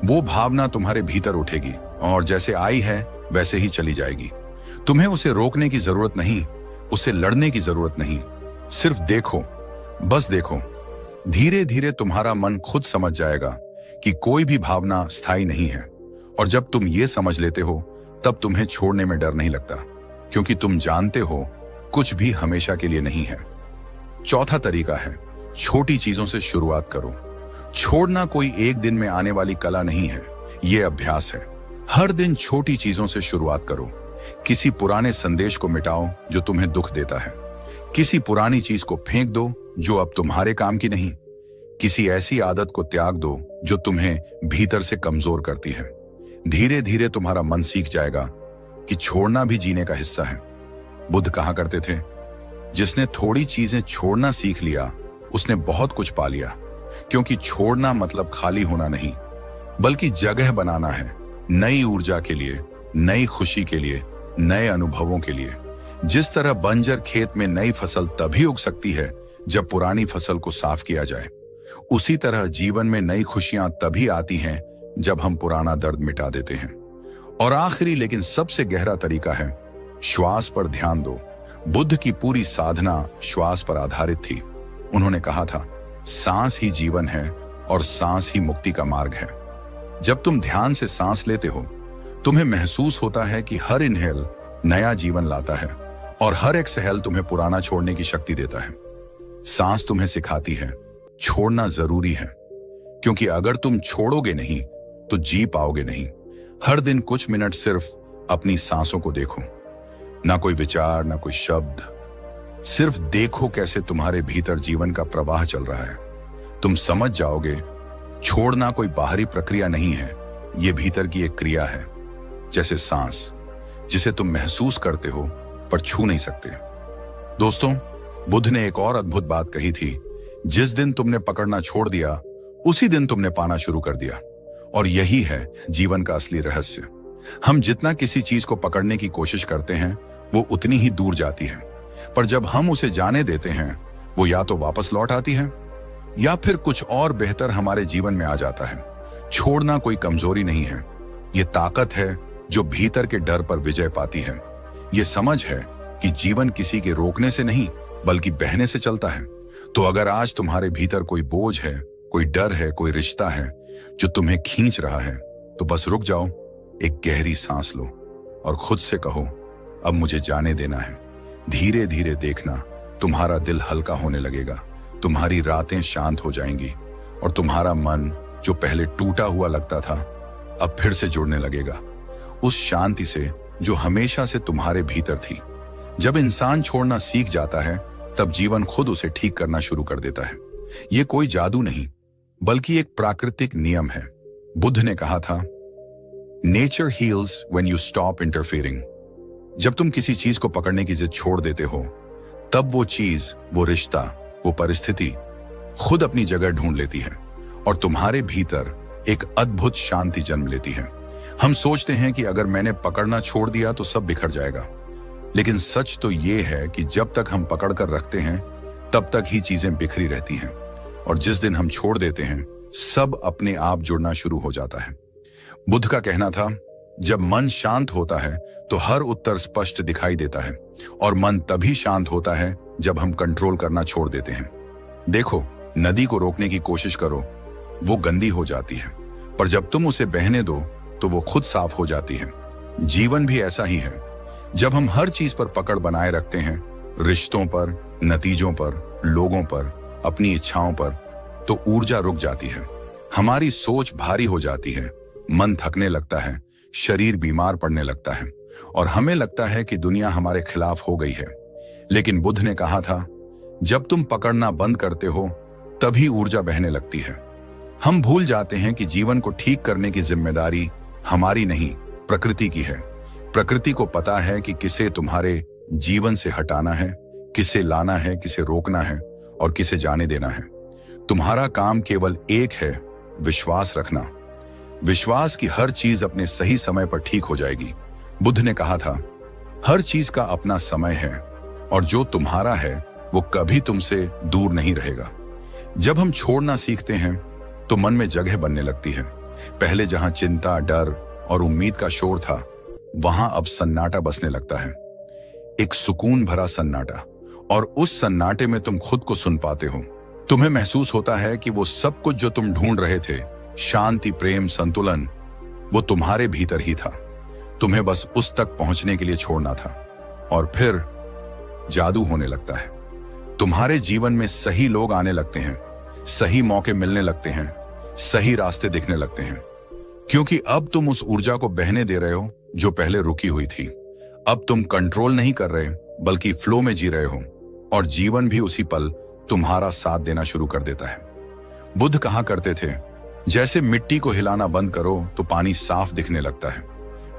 वो भावना तुम्हारे भीतर उठेगी और जैसे आई है वैसे ही चली जाएगी। तुम्हें उसे रोकने की जरूरत नहीं, उससे लड़ने की जरूरत नहीं, सिर्फ देखो, बस देखो। धीरे धीरे तुम्हारा मन खुद समझ जाएगा कि कोई भी भावना स्थायी नहीं है। और जब तुम ये समझ लेते हो तब तुम्हें छोड़ने में डर नहीं लगता, क्योंकि तुम जानते हो कुछ भी हमेशा के लिए नहीं है। चौथा तरीका है छोटी चीजों से शुरुआत करो। छोड़ना कोई एक दिन में आने वाली कला नहीं है, ये अभ्यास है। हर दिन छोटी चीजों से शुरुआत करो। किसी पुराने संदेश को मिटाओ जो तुम्हें दुख देता है। किसी पुरानी चीज को फेंक दो जो अब तुम्हारे काम की नहीं। किसी ऐसी आदत को त्याग दो जो तुम्हें भीतर से कमजोर करती है। धीरे धीरे तुम्हारा मन सीख जाएगा कि छोड़ना भी जीने का हिस्सा है। बुद्ध कहा करते थे, जिसने थोड़ी चीजें छोड़ना सीख लिया उसने बहुत कुछ पा लिया। क्योंकि छोड़ना मतलब खाली होना नहीं, बल्कि जगह बनाना है, नई ऊर्जा के लिए, नई खुशी के लिए, नए अनुभवों के लिए। जिस तरह बंजर खेत में नई फसल तभी उग सकती है जब पुरानी फसल को साफ किया जाए, उसी तरह जीवन में नई खुशियां तभी आती हैं जब हम पुराना दर्द मिटा देते हैं। और आखिरी लेकिन सबसे गहरा तरीका है श्वास पर ध्यान दो। बुद्ध की पूरी साधना श्वास पर आधारित थी। उन्होंने कहा था, सांस ही जीवन है और सांस ही मुक्ति का मार्ग है। जब तुम ध्यान से सांस लेते हो, तुम्हें महसूस होता है कि हर इनहेल नया जीवन लाता है और हर एक्सहेल तुम्हें पुराना छोड़ने की शक्ति देता है। सांस तुम्हें सिखाती है छोड़ना जरूरी है, क्योंकि अगर तुम छोड़ोगे नहीं तो जी पाओगे नहीं। हर दिन कुछ मिनट सिर्फ अपनी सांसों को देखो, ना कोई विचार, ना कोई शब्द, सिर्फ देखो कैसे तुम्हारे भीतर जीवन का प्रवाह चल रहा है। तुम समझ जाओगे छोड़ना कोई बाहरी प्रक्रिया नहीं है, ये भीतर की एक क्रिया है, जैसे सांस, जिसे तुम महसूस करते हो पर छू नहीं सकते। दोस्तों, बुद्ध ने एक और अद्भुत बात कही थी, जिस दिन तुमने पकड़ना छोड़ दिया उसी दिन तुमने पाना शुरू कर दिया। और यही है जीवन का असली रहस्य। हम जितना किसी चीज को पकड़ने की कोशिश करते हैं वो उतनी ही दूर जाती है, पर जब हम उसे जाने देते हैं वो या तो वापस लौट आती है या फिर कुछ और बेहतर हमारे जीवन में आ जाता है। छोड़ना कोई कमजोरी नहीं है, ये ताकत है जो भीतर के डर पर विजय पाती है। ये समझ है कि जीवन किसी के रोकने से नहीं बल्कि बहने से चलता है। तो अगर आज तुम्हारे भीतर कोई बोझ है, कोई डर है, कोई रिश्ता है जो तुम्हें खींच रहा है, तो बस रुक जाओ, एक गहरी सांस लो और खुद से कहो, अब मुझे जाने देना है। धीरे धीरे देखना तुम्हारा दिल हल्का होने लगेगा, तुम्हारी रातें शांत हो जाएंगी और तुम्हारा मन जो पहले टूटा हुआ लगता था अब फिर से जुड़ने लगेगा उस शांति से जो हमेशा से तुम्हारे भीतर थी। जब इंसान छोड़ना सीख जाता है तब जीवन खुद उसे ठीक करना शुरू कर देता है। यह कोई जादू नहीं बल्कि एक प्राकृतिक नियम है। बुद्ध ने कहा था, nature heels when you stop interfering. जब तुम किसी चीज को पकड़ने की जिद छोड़ देते हो तब वो चीज, वो रिश्ता, वो परिस्थिति खुद अपनी जगह ढूंढ लेती है और तुम्हारे भीतर एक अद्भुत शांति जन्म लेती है। हम सोचते हैं कि अगर मैंने पकड़ना छोड़ दिया तो सब बिखर जाएगा, लेकिन सच तो ये है कि जब तक हम पकड़ कर रखते हैं तब तक ही चीजें बिखरी रहती हैं और जिस दिन हम छोड़ देते हैं सब अपने आप जुड़ना शुरू हो जाता है। बुद्ध का कहना था, जब मन शांत होता है तो हर उत्तर स्पष्ट दिखाई देता है और मन तभी शांत होता है जब हम कंट्रोल करना छोड़ देते हैं। देखो, नदी को रोकने की कोशिश करो, वो गंदी हो जाती है, पर जब तुम उसे बहने दो तो वो खुद साफ हो जाती है। जीवन भी ऐसा ही है। जब हम हर चीज पर पकड़ बनाए रखते हैं, रिश्तों पर, नतीजों पर, लोगों पर, अपनी इच्छाओं पर, तो ऊर्जा रुक जाती है। हमारी सोच भारी हो जाती है, मन थकने लगता है, शरीर बीमार पड़ने लगता है और हमें लगता है कि दुनिया हमारे खिलाफ हो गई है। लेकिन बुद्ध ने कहा था, जब तुम पकड़ना बंद करते हो तभी ऊर्जा बहने लगती है। हम भूल जाते हैं कि जीवन को ठीक करने की जिम्मेदारी हमारी नहीं, प्रकृति की है। प्रकृति को पता है कि किसे तुम्हारे जीवन से हटाना है, किसे लाना है, किसे रोकना है और किसे जाने देना है। तुम्हारा काम केवल एक है, विश्वास रखना। विश्वास की हर चीज अपने सही समय पर ठीक हो जाएगी। बुद्ध ने कहा था, हर चीज का अपना समय है और जो तुम्हारा है वो कभी तुमसे दूर नहीं रहेगा। जब हम छोड़ना सीखते हैं तो मन में जगह बनने लगती है। पहले जहां चिंता, डर और उम्मीद का शोर था, वहां अब सन्नाटा बसने लगता है, एक सुकून भरा सन्नाटा। और उस सन्नाटे में तुम खुद को सुन पाते हो। तुम्हें महसूस होता है कि वो सब कुछ जो तुम ढूंढ रहे थे, शांति, प्रेम, संतुलन, वो तुम्हारे भीतर ही था। तुम्हें बस उस तक पहुंचने के लिए छोड़ना था और फिर जादू होने लगता है। तुम्हारे जीवन में सही लोग आने लगते हैं, सही मौके मिलने लगते हैं, सही रास्ते दिखने लगते हैं, क्योंकि अब तुम उस ऊर्जा को बहने दे रहे हो जो पहले रुकी हुई थी। अब तुम कंट्रोल नहीं कर रहे बल्कि फ्लो में जी रहे हो और जीवन भी उसी पल तुम्हारा साथ देना शुरू कर देता है। बुद्ध कहा करते थे, जैसे मिट्टी को हिलाना बंद करो तो पानी साफ दिखने लगता है,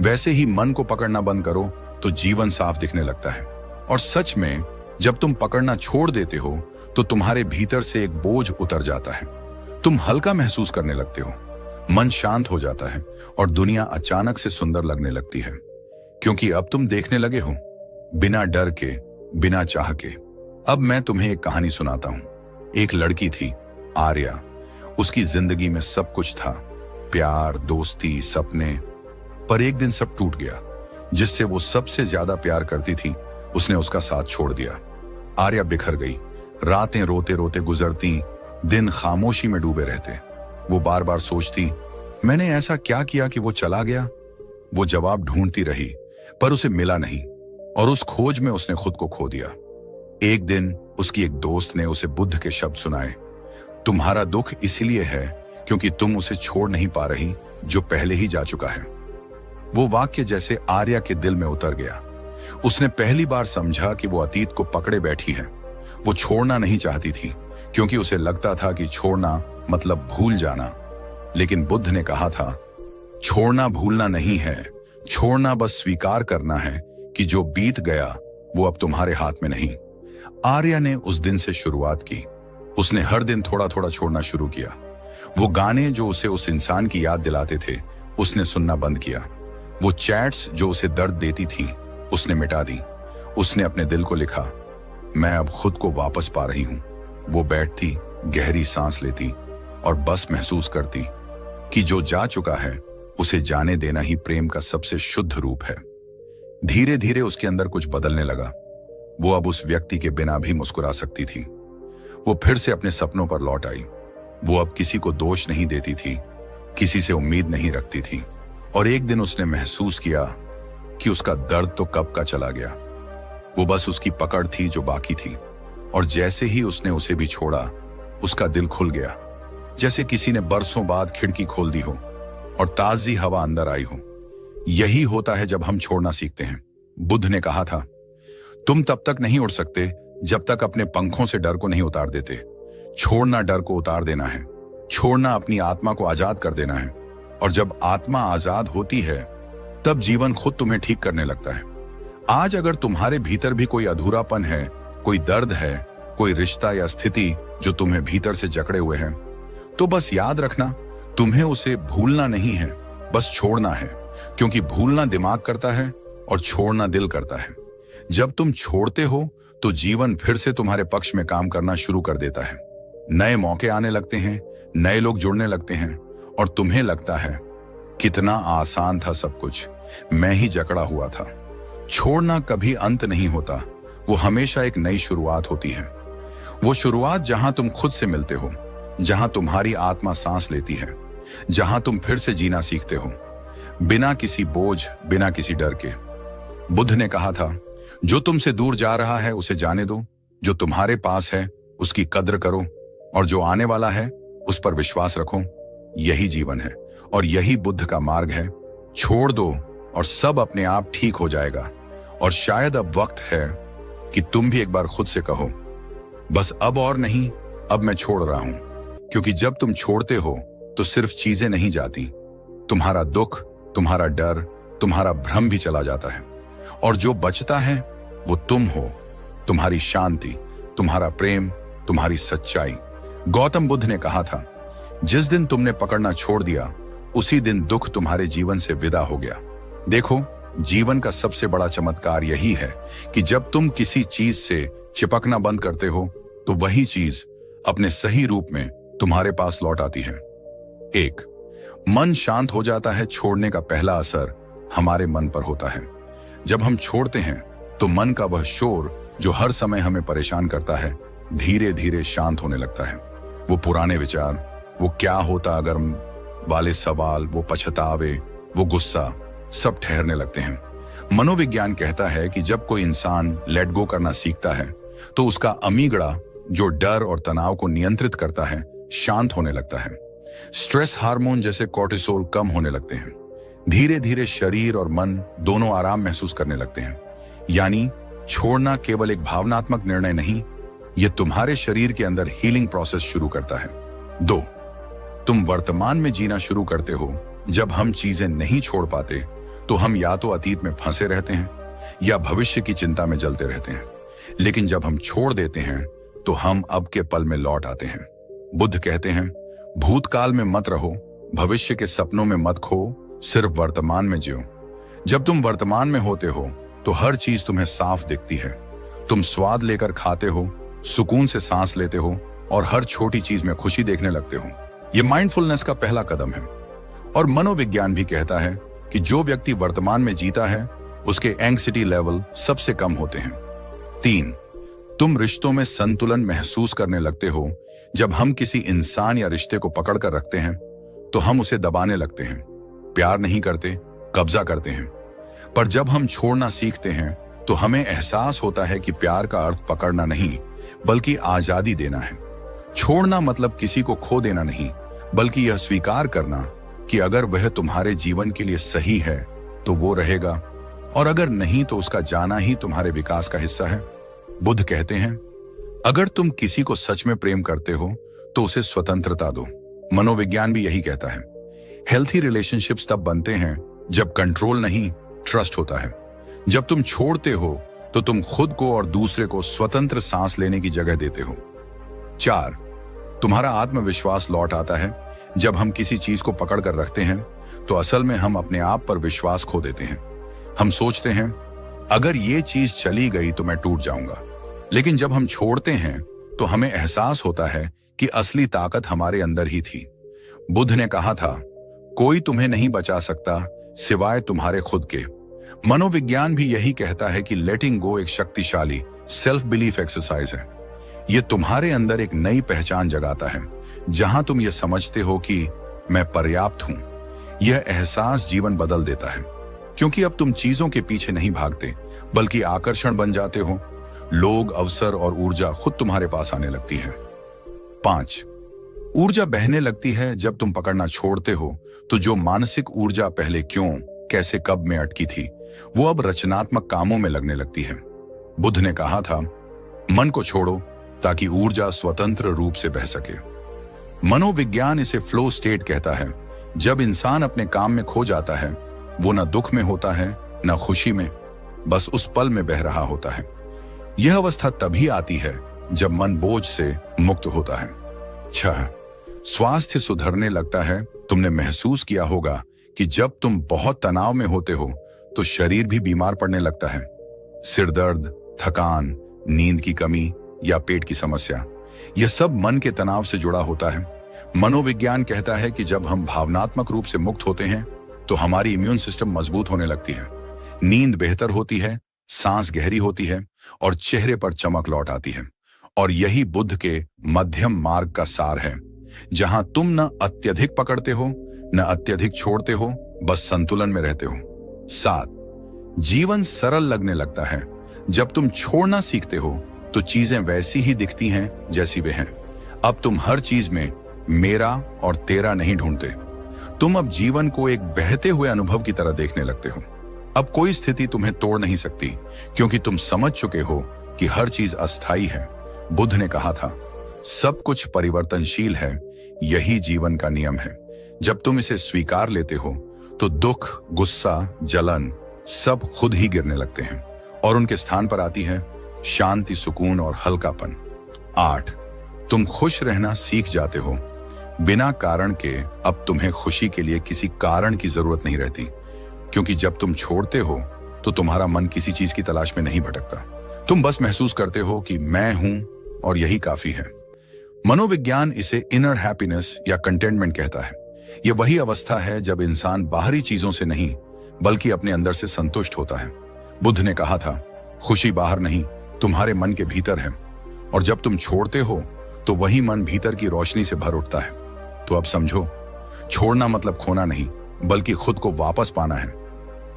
वैसे ही मन को पकड़ना बंद करो तो जीवन साफ दिखने लगता है। और सच में जब तुम पकड़ना छोड़ देते हो तो तुम्हारे भीतर से एक बोझ उतर जाता है। तुम हल्का महसूस करने लगते हो, मन शांत हो जाता है और दुनिया अचानक से सुंदर लगने लगती है, क्योंकि अब तुम देखने लगे हो बिना डर के, बिना चाह के। अब मैं तुम्हें एक कहानी सुनाता हूं। एक लड़की थी, आर्या। उसकी जिंदगी में सब कुछ था, प्यार, दोस्ती, सपने, पर एक दिन सब टूट गया। जिससे वो सबसे ज्यादा प्यार करती थी उसने उसका साथ छोड़ दिया। आर्या बिखर गई। रातें रोते रोते गुजरती, दिन खामोशी में डूबे रहते। वो बार बार सोचती, मैंने ऐसा क्या किया कि वो चला गया। वो जवाब ढूंढती रही पर उसे मिला नहीं और उस खोज में उसने खुद को खो दिया। एक दिन उसकी एक दोस्त ने उसे बुद्ध के शब्द सुनाए, तुम्हारा दुख इसलिए है क्योंकि तुम उसे छोड़ नहीं पा रही जो पहले ही जा चुका है। वो वाक्य जैसे आर्या के दिल में उतर गया। उसने पहली बार समझा कि वो अतीत को पकड़े बैठी है। वो छोड़ना नहीं चाहती थी क्योंकि उसे लगता था कि छोड़ना मतलब भूल जाना। लेकिन बुद्ध ने कहा था, छोड़ना भूलना नहीं है, छोड़ना बस स्वीकार करना है कि जो बीत गया वो अब तुम्हारे हाथ में नहीं। आर्या ने उस दिन से शुरुआत की। उसने हर दिन थोड़ा थोड़ा छोड़ना शुरू किया। वो गाने जो उसे उस इंसान की याद दिलाते थे उसने सुनना बंद किया। वो चैट्स जो उसे दर्द देती थी उसने मिटा दी। उसने अपने दिल को लिखा, मैं अब खुद को वापस पा रही हूं। वो बैठती, गहरी सांस लेती और बस महसूस करती कि जो जा चुका है उसे जाने देना ही प्रेम का सबसे शुद्ध रूप है। धीरे धीरे उसके अंदर कुछ बदलने लगा। वो अब उस व्यक्ति के बिना भी मुस्कुरा सकती थी। वो फिर से अपने सपनों पर लौट आई। वो अब किसी को दोष नहीं देती थी, किसी से उम्मीद नहीं रखती थी। और एक दिन उसने महसूस किया कि उसका दर्द तो कब का चला गया। वो बस उसकी पकड़ थी जो बाकी थी। और जैसे ही उसने उसे भी छोड़ा उसका दिल खुल गया, जैसे किसी ने बरसों बाद खिड़की खोल दी हो और ताजी हवा अंदर आई हो। यही होता है जब हम छोड़ना सीखते हैं। बुद्ध ने कहा था, तुम तब तक नहीं उड़ सकते जब तक अपने पंखों से डर को नहीं उतार देते। छोड़ना डर को उतार देना है। छोड़ना अपनी आत्मा को आजाद कर देना है। और जब आत्मा आजाद होती है तब जीवन खुद तुम्हें ठीक करने लगता है। आज अगर तुम्हारे भीतर भी कोई अधूरापन है, कोई दर्द है, कोई रिश्ता या स्थिति जो तुम्हें भीतर से जकड़े हुए हैं, तो बस याद रखना, तुम्हें उसे भूलना नहीं है, बस छोड़ना है। क्योंकि भूलना दिमाग करता है और छोड़ना दिल करता है। जब तुम छोड़ते हो तो जीवन फिर से तुम्हारे पक्ष में काम करना शुरू कर देता है। नए मौके आने लगते हैं, नए लोग जुड़ने लगते हैं और तुम्हें लगता है कितना आसान था सब कुछ, मैं ही जकड़ा हुआ था। छोड़ना कभी अंत नहीं होता, वो हमेशा एक नई शुरुआत होती है। वो शुरुआत जहां तुम खुद से मिलते हो, जहां तुम्हारी आत्मा सांस लेती है, जहां तुम फिर से जीना सीखते हो, बिना किसी बोझ, बिना किसी डर के। बुद्ध ने कहा था, जो तुमसे दूर जा रहा है उसे जाने दो, जो तुम्हारे पास है उसकी कद्र करो और जो आने वाला है उस पर विश्वास रखो। यही जीवन है और यही बुद्ध का मार्ग है। छोड़ दो और सब अपने आप ठीक हो जाएगा। और शायद अब वक्त है कि तुम भी एक बार खुद से कहो, बस अब और नहीं, अब मैं छोड़ रहा हूं। क्योंकि जब तुम छोड़ते हो तो सिर्फ चीजें नहीं जाती, तुम्हारा दुख, तुम्हारा डर, तुम्हारा भ्रम भी चला जाता है। और जो बचता है वो तुम हो, तुम्हारी शांति, तुम्हारा प्रेम, तुम्हारी सच्चाई। गौतम बुद्ध ने कहा था, जिस दिन तुमने पकड़ना छोड़ दिया उसी दिन दुख तुम्हारे जीवन से विदा हो गया। देखो, जीवन का सबसे बड़ा चमत्कार यही है कि जब तुम किसी चीज से चिपकना बंद करते हो तो वही चीज अपने सही रूप में तुम्हारे पास लौट आती है। 1, मन शांत हो जाता है। छोड़ने का पहला असर हमारे मन पर होता है। जब हम छोड़ते हैं तो मन का वह शोर जो हर समय हमें परेशान करता है धीरे धीरे शांत होने लगता है। वो पुराने विचार, वो क्या होता अगर वाले सवाल, वो पछतावे, वो गुस्सा, सब ठहरने लगते हैं। मनोविज्ञान कहता है कि जब कोई इंसान लेट गो करना सीखता है तो उसका अमीगडा जो डर और तनाव को नियंत्रित करता है शांत होने लगता है। स्ट्रेस हार्मोन जैसे कोर्टिसोल कम होने लगते हैं। धीरे धीरे शरीर और मन दोनों आराम महसूस करने लगते हैं। यानी छोड़ना केवल एक भावनात्मक निर्णय नहीं, यह तुम्हारे शरीर के अंदर हीलिंग प्रोसेस शुरू करता है। 2, तुम वर्तमान में जीना शुरू करते हो। जब हम चीजें नहीं छोड़ पाते तो हम या तो अतीत में फंसे रहते हैं या भविष्य की चिंता में जलते रहते हैं। लेकिन जब हम छोड़ देते हैं तो हम अब के पल में लौट आते हैं। बुद्ध कहते हैं, भूतकाल में मत रहो, भविष्य के सपनों में मत खो, सिर्फ वर्तमान में जियो। जब तुम वर्तमान में होते हो तो हर चीज तुम्हें साफ दिखती है। तुम स्वाद लेकर खाते हो, सुकून से सांस लेते हो और हर छोटी चीज में खुशी देखने लगते हो। यह माइंडफुलनेस का पहला कदम है। और मनोविज्ञान भी कहता है कि जो व्यक्ति वर्तमान में जीता है उसके एंग्जाइटी लेवल सबसे कम होते हैं। 3, तुम रिश्तों में संतुलन महसूस करने लगते हो। जब हम किसी इंसान या रिश्ते को पकड़ कर रखते हैं तो हम उसे दबाने लगते हैं, प्यार नहीं करते, कब्जा करते हैं। पर जब हम छोड़ना सीखते हैं तो हमें एहसास होता है कि प्यार का अर्थ पकड़ना नहीं बल्कि आजादी देना है। छोड़ना मतलब किसी को खो देना नहीं, बल्कि यह स्वीकार करना कि अगर वह तुम्हारे जीवन के लिए सही है तो वो रहेगा, और अगर नहीं तो उसका जाना ही तुम्हारे विकास का हिस्सा है। बुद्ध कहते हैं, अगर तुम किसी को सच में प्रेम करते हो तो उसे स्वतंत्रता दो। मनोविज्ञान भी यही कहता है। हेल्थी रिलेशनशिप्स तब बनते हैं जब कंट्रोल नहीं, ट्रस्ट होता है। जब तुम छोड़ते हो तो तुम खुद को और दूसरे को स्वतंत्र सांस लेने की जगह देते हो। 4, तुम्हारा आत्मविश्वास लौट आता है। जब हम किसी चीज को पकड़ कर रखते हैं तो असल में हम अपने आप पर विश्वास खो देते हैं। हम सोचते हैं, अगर ये चीज चली गई तो मैं टूट जाऊंगा। लेकिन जब हम छोड़ते हैं तो हमें एहसास होता है कि असली ताकत हमारे अंदर ही थी। बुद्ध ने कहा था, कोई तुम्हें नहीं बचा सकता सिवाय तुम्हारे खुद के। मनोविज्ञान भी यही कहता है कि लेटिंग गो एक शक्तिशाली सेल्फ बिलीफ एक्सरसाइज है। यह तुम्हारे अंदर एक नई पहचान जगाता है, जहां तुम यह समझते हो कि मैं पर्याप्त हूं। यह एहसास जीवन बदल देता है, क्योंकि अब तुम चीजों के पीछे नहीं भागते बल्कि आकर्षण बन जाते हो। लोग, अवसर और ऊर्जा खुद तुम्हारे पास आने लगती है। 5, ऊर्जा बहने लगती है जब तुम पकड़ना छोड़ते हो तो जो मानसिक ऊर्जा पहले क्यों, कैसे, कब में अटकी थी वो अब रचनात्मक कामों में लगने लगती है। बुद्ध ने कहा था, मन को छोड़ो ताकि ऊर्जा स्वतंत्र रूप से बह सके। मनोविज्ञान इसे फ्लो स्टेट कहता है। जब इंसान अपने काम में खो जाता है वो न दुख में होता है न खुशी में, बस उस पल में बह रहा होता है। यह अवस्था तभी आती है जब मन बोझ से मुक्त होता है। 6, स्वास्थ्य सुधरने लगता है। तुमने महसूस किया होगा कि जब तुम बहुत तनाव में होते हो तो शरीर भी बीमार पड़ने लगता है। सिर दर्द, थकान, नींद की कमी या पेट की समस्या, यह सब मन के तनाव से जुड़ा होता है। मनोविज्ञान कहता है कि जब हम भावनात्मक रूप से मुक्त होते हैं तो हमारी इम्यून सिस्टम मजबूत होने लगती है, नींद बेहतर होती है, सांस गहरी होती है और चेहरे पर चमक लौट आती है। और यही बुद्ध के मध्यम मार्ग का सार है, जहां तुम न अत्यधिक पकड़ते हो न अत्यधिक छोड़ते हो, बस संतुलन में रहते हो। 7, जीवन सरल लगने लगता है। जब तुम छोड़ना सीखते हो तो चीजें वैसी ही दिखती हैं जैसी वे हैं। अब तुम हर चीज में मेरा और तेरा नहीं ढूंढते। तुम अब जीवन को एक बहते हुए अनुभव की तरह देखने लगते हो। अब कोई स्थिति तुम्हें तोड़ नहीं सकती, क्योंकि तुम समझ चुके हो कि हर चीज अस्थायी है। बुद्ध ने कहा था, सब कुछ परिवर्तनशील है, यही जीवन का नियम है। जब तुम इसे स्वीकार लेते हो तो दुख, गुस्सा, जलन सब खुद ही गिरने लगते हैं और उनके स्थान पर आती है शांति, सुकून और हल्कापन। 8, तुम खुश रहना सीख जाते हो बिना कारण के। अब तुम्हें खुशी के लिए किसी कारण की जरूरत नहीं रहती, क्योंकि जब तुम छोड़ते हो तो तुम्हारा मन किसी चीज की तलाश में नहीं भटकता। तुम बस महसूस करते हो कि मैं हूं और यही काफी है। मनोविज्ञान इसे इनर हैप्पीनेस या कंटेंटमेंट कहता है। यह वही अवस्था है जब इंसान बाहरी चीजों से नहीं बल्कि अपने अंदर से संतुष्ट होता है। बुद्ध ने कहा था, खुशी बाहर नहीं, तुम्हारे मन के भीतर है। और जब तुम छोड़ते हो तो वही मन भीतर की रोशनी से भर उठता है। तो अब समझो, छोड़ना मतलब खोना नहीं बल्कि खुद को वापस पाना है।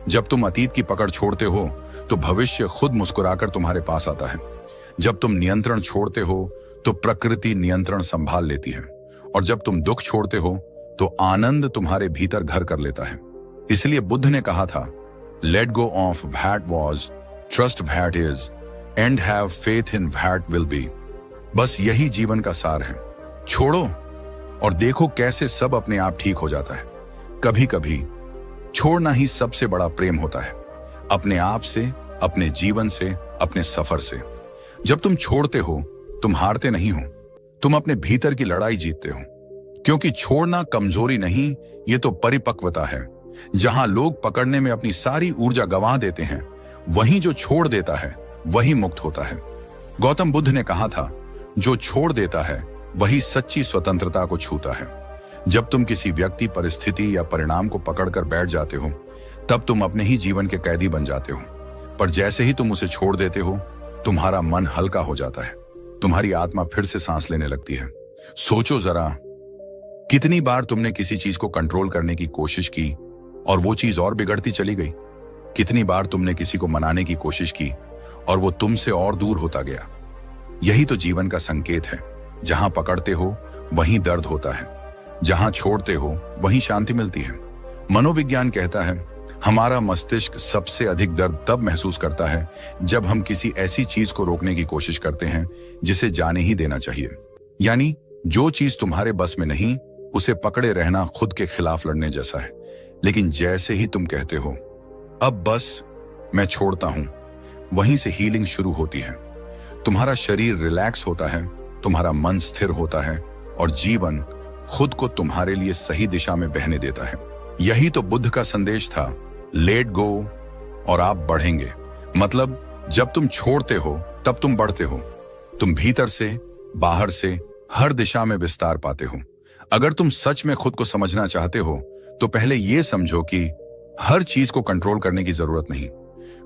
जब तुम अतीत की पकड़ छोड़ते हो तो भविष्य खुद मुस्कुराकर तुम्हारे पास आता है। जब तुम नियंत्रण छोड़ते हो तो प्रकृति नियंत्रण संभाल लेती है। और जब तुम दुख छोड़ते हो तो आनंद तुम्हारे भीतर घर कर लेता है। इसलिए बुद्ध ने कहा था, let go of what was, trust what is and have faith in what will be. बस यही जीवन का सार है। छोड़ो और देखो कैसे सब अपने आप ठीक हो जाता है। कभी कभी छोड़ना ही सबसे बड़ा प्रेम होता है, अपने आप से, अपने जीवन से, अपने सफर से। जब तुम छोड़ते हो तुम हारते नहीं हो, तुम अपने भीतर की लड़ाई जीतते हो। क्योंकि छोड़ना कमजोरी नहीं, ये तो परिपक्वता है। जहां लोग पकड़ने में अपनी सारी ऊर्जा गंवा देते हैं, वहीं जो छोड़ देता है वही मुक्त होता है। गौतम बुद्ध ने कहा था, जो छोड़ देता है वही सच्ची स्वतंत्रता को छूता है। जब तुम किसी व्यक्ति, परिस्थिति या परिणाम को पकड़कर बैठ जाते हो तब तुम अपने ही जीवन के कैदी बन जाते हो। पर जैसे ही तुम उसे छोड़ देते हो, तुम्हारा मन हल्का हो जाता है, तुम्हारी आत्मा फिर से सांस लेने लगती है। सोचो जरा, कितनी बार तुमने किसी चीज को कंट्रोल करने की कोशिश की और वो चीज और बिगड़ती चली गई। कितनी बार तुमने किसी को मनाने की कोशिश की और वो तुमसे और दूर होता गया। यही तो जीवन का संकेत है। जहां पकड़ते हो वहीं दर्द होता है, जहां छोड़ते हो वहीं शांति मिलती है। मनोविज्ञान कहता है, हमारा मस्तिष्क सबसे अधिक दर्द तब महसूस करता है जब हम किसी ऐसी चीज को रोकने की कोशिश करते हैं जिसे जाने ही देना चाहिए। यानी जो चीज तुम्हारे बस में नहीं, उसे पकड़े रहना खुद के खिलाफ लड़ने जैसा है। लेकिन जैसे ही तुम कहते हो, अब बस मैं छोड़ता हूं, वहीं से हीलिंग शुरू होती है। तुम्हारा शरीर रिलैक्स होता है, तुम्हारा मन स्थिर होता है और जीवन खुद को तुम्हारे लिए सही दिशा में बहने देता है। यही तो बुद्ध का संदेश था, लेट गो और आप बढ़ेंगे। मतलब जब तुम छोड़ते हो तब तुम बढ़ते हो। तुम भीतर से, बाहर से, हर दिशा में विस्तार पाते हो। अगर तुम सच में खुद को समझना चाहते हो तो पहले यह समझो कि हर चीज को कंट्रोल करने की जरूरत नहीं।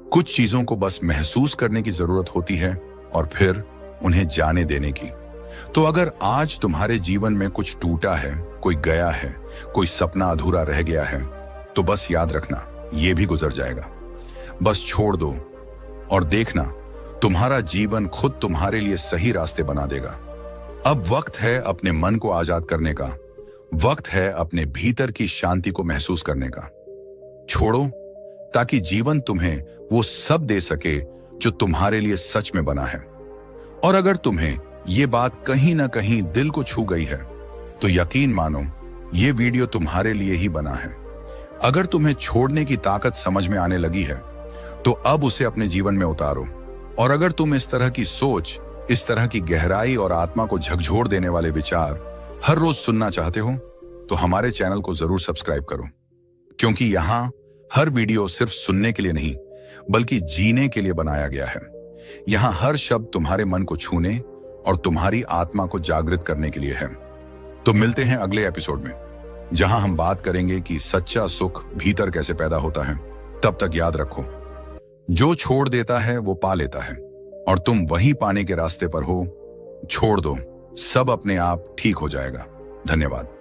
कुछ चीजों को बस महसूस करने की जरूरत होती है और फिर उन्हें जाने देने की। तो अगर आज तुम्हारे जीवन में कुछ टूटा है, कोई गया है, कोई सपना अधूरा रह गया है, तो बस याद रखना, ये भी गुजर जाएगा। बस छोड़ दो और देखना, तुम्हारा जीवन खुद तुम्हारे लिए सही रास्ते बना देगा। अब वक्त है अपने मन को आजाद करने का, वक्त है अपने भीतर की शांति को महसूस करने का। छोड़ो, ताकि जीवन तुम्हें वो सब दे सके जो तुम्हारे लिए सच में बना है। और अगर तुम्हें ये बात कहीं ना कहीं दिल को छू गई है, तो यकीन मानो ये वीडियो तुम्हारे लिए ही बना है। अगर तुम्हें छोड़ने की ताकत समझ में आने लगी है, तो अब उसे अपने जीवन में उतारो। और अगर तुम इस तरह की सोच, इस तरह की गहराई और आत्मा को झकझोर देने वाले विचार हर रोज सुनना चाहते हो, तो हमारे चैनल को जरूर सब्सक्राइब करो। क्योंकि यहाँ हर वीडियो सिर्फ सुनने के लिए नहीं, बल्कि जीने के लिए बनाया गया है। यहाँ हर शब्द तुम्हारे मन को छूने और तुम्हारी आत्मा को जागृत करने के लिए है। तो मिलते हैं अगले एपिसोड में, जहां हम बात करेंगे कि सच्चा सुख भीतर कैसे पैदा होता है। तब तक याद रखो, जो छोड़ देता है वो पा लेता है, और तुम वही पाने के रास्ते पर हो। छोड़ दो, सब अपने आप ठीक हो जाएगा। धन्यवाद।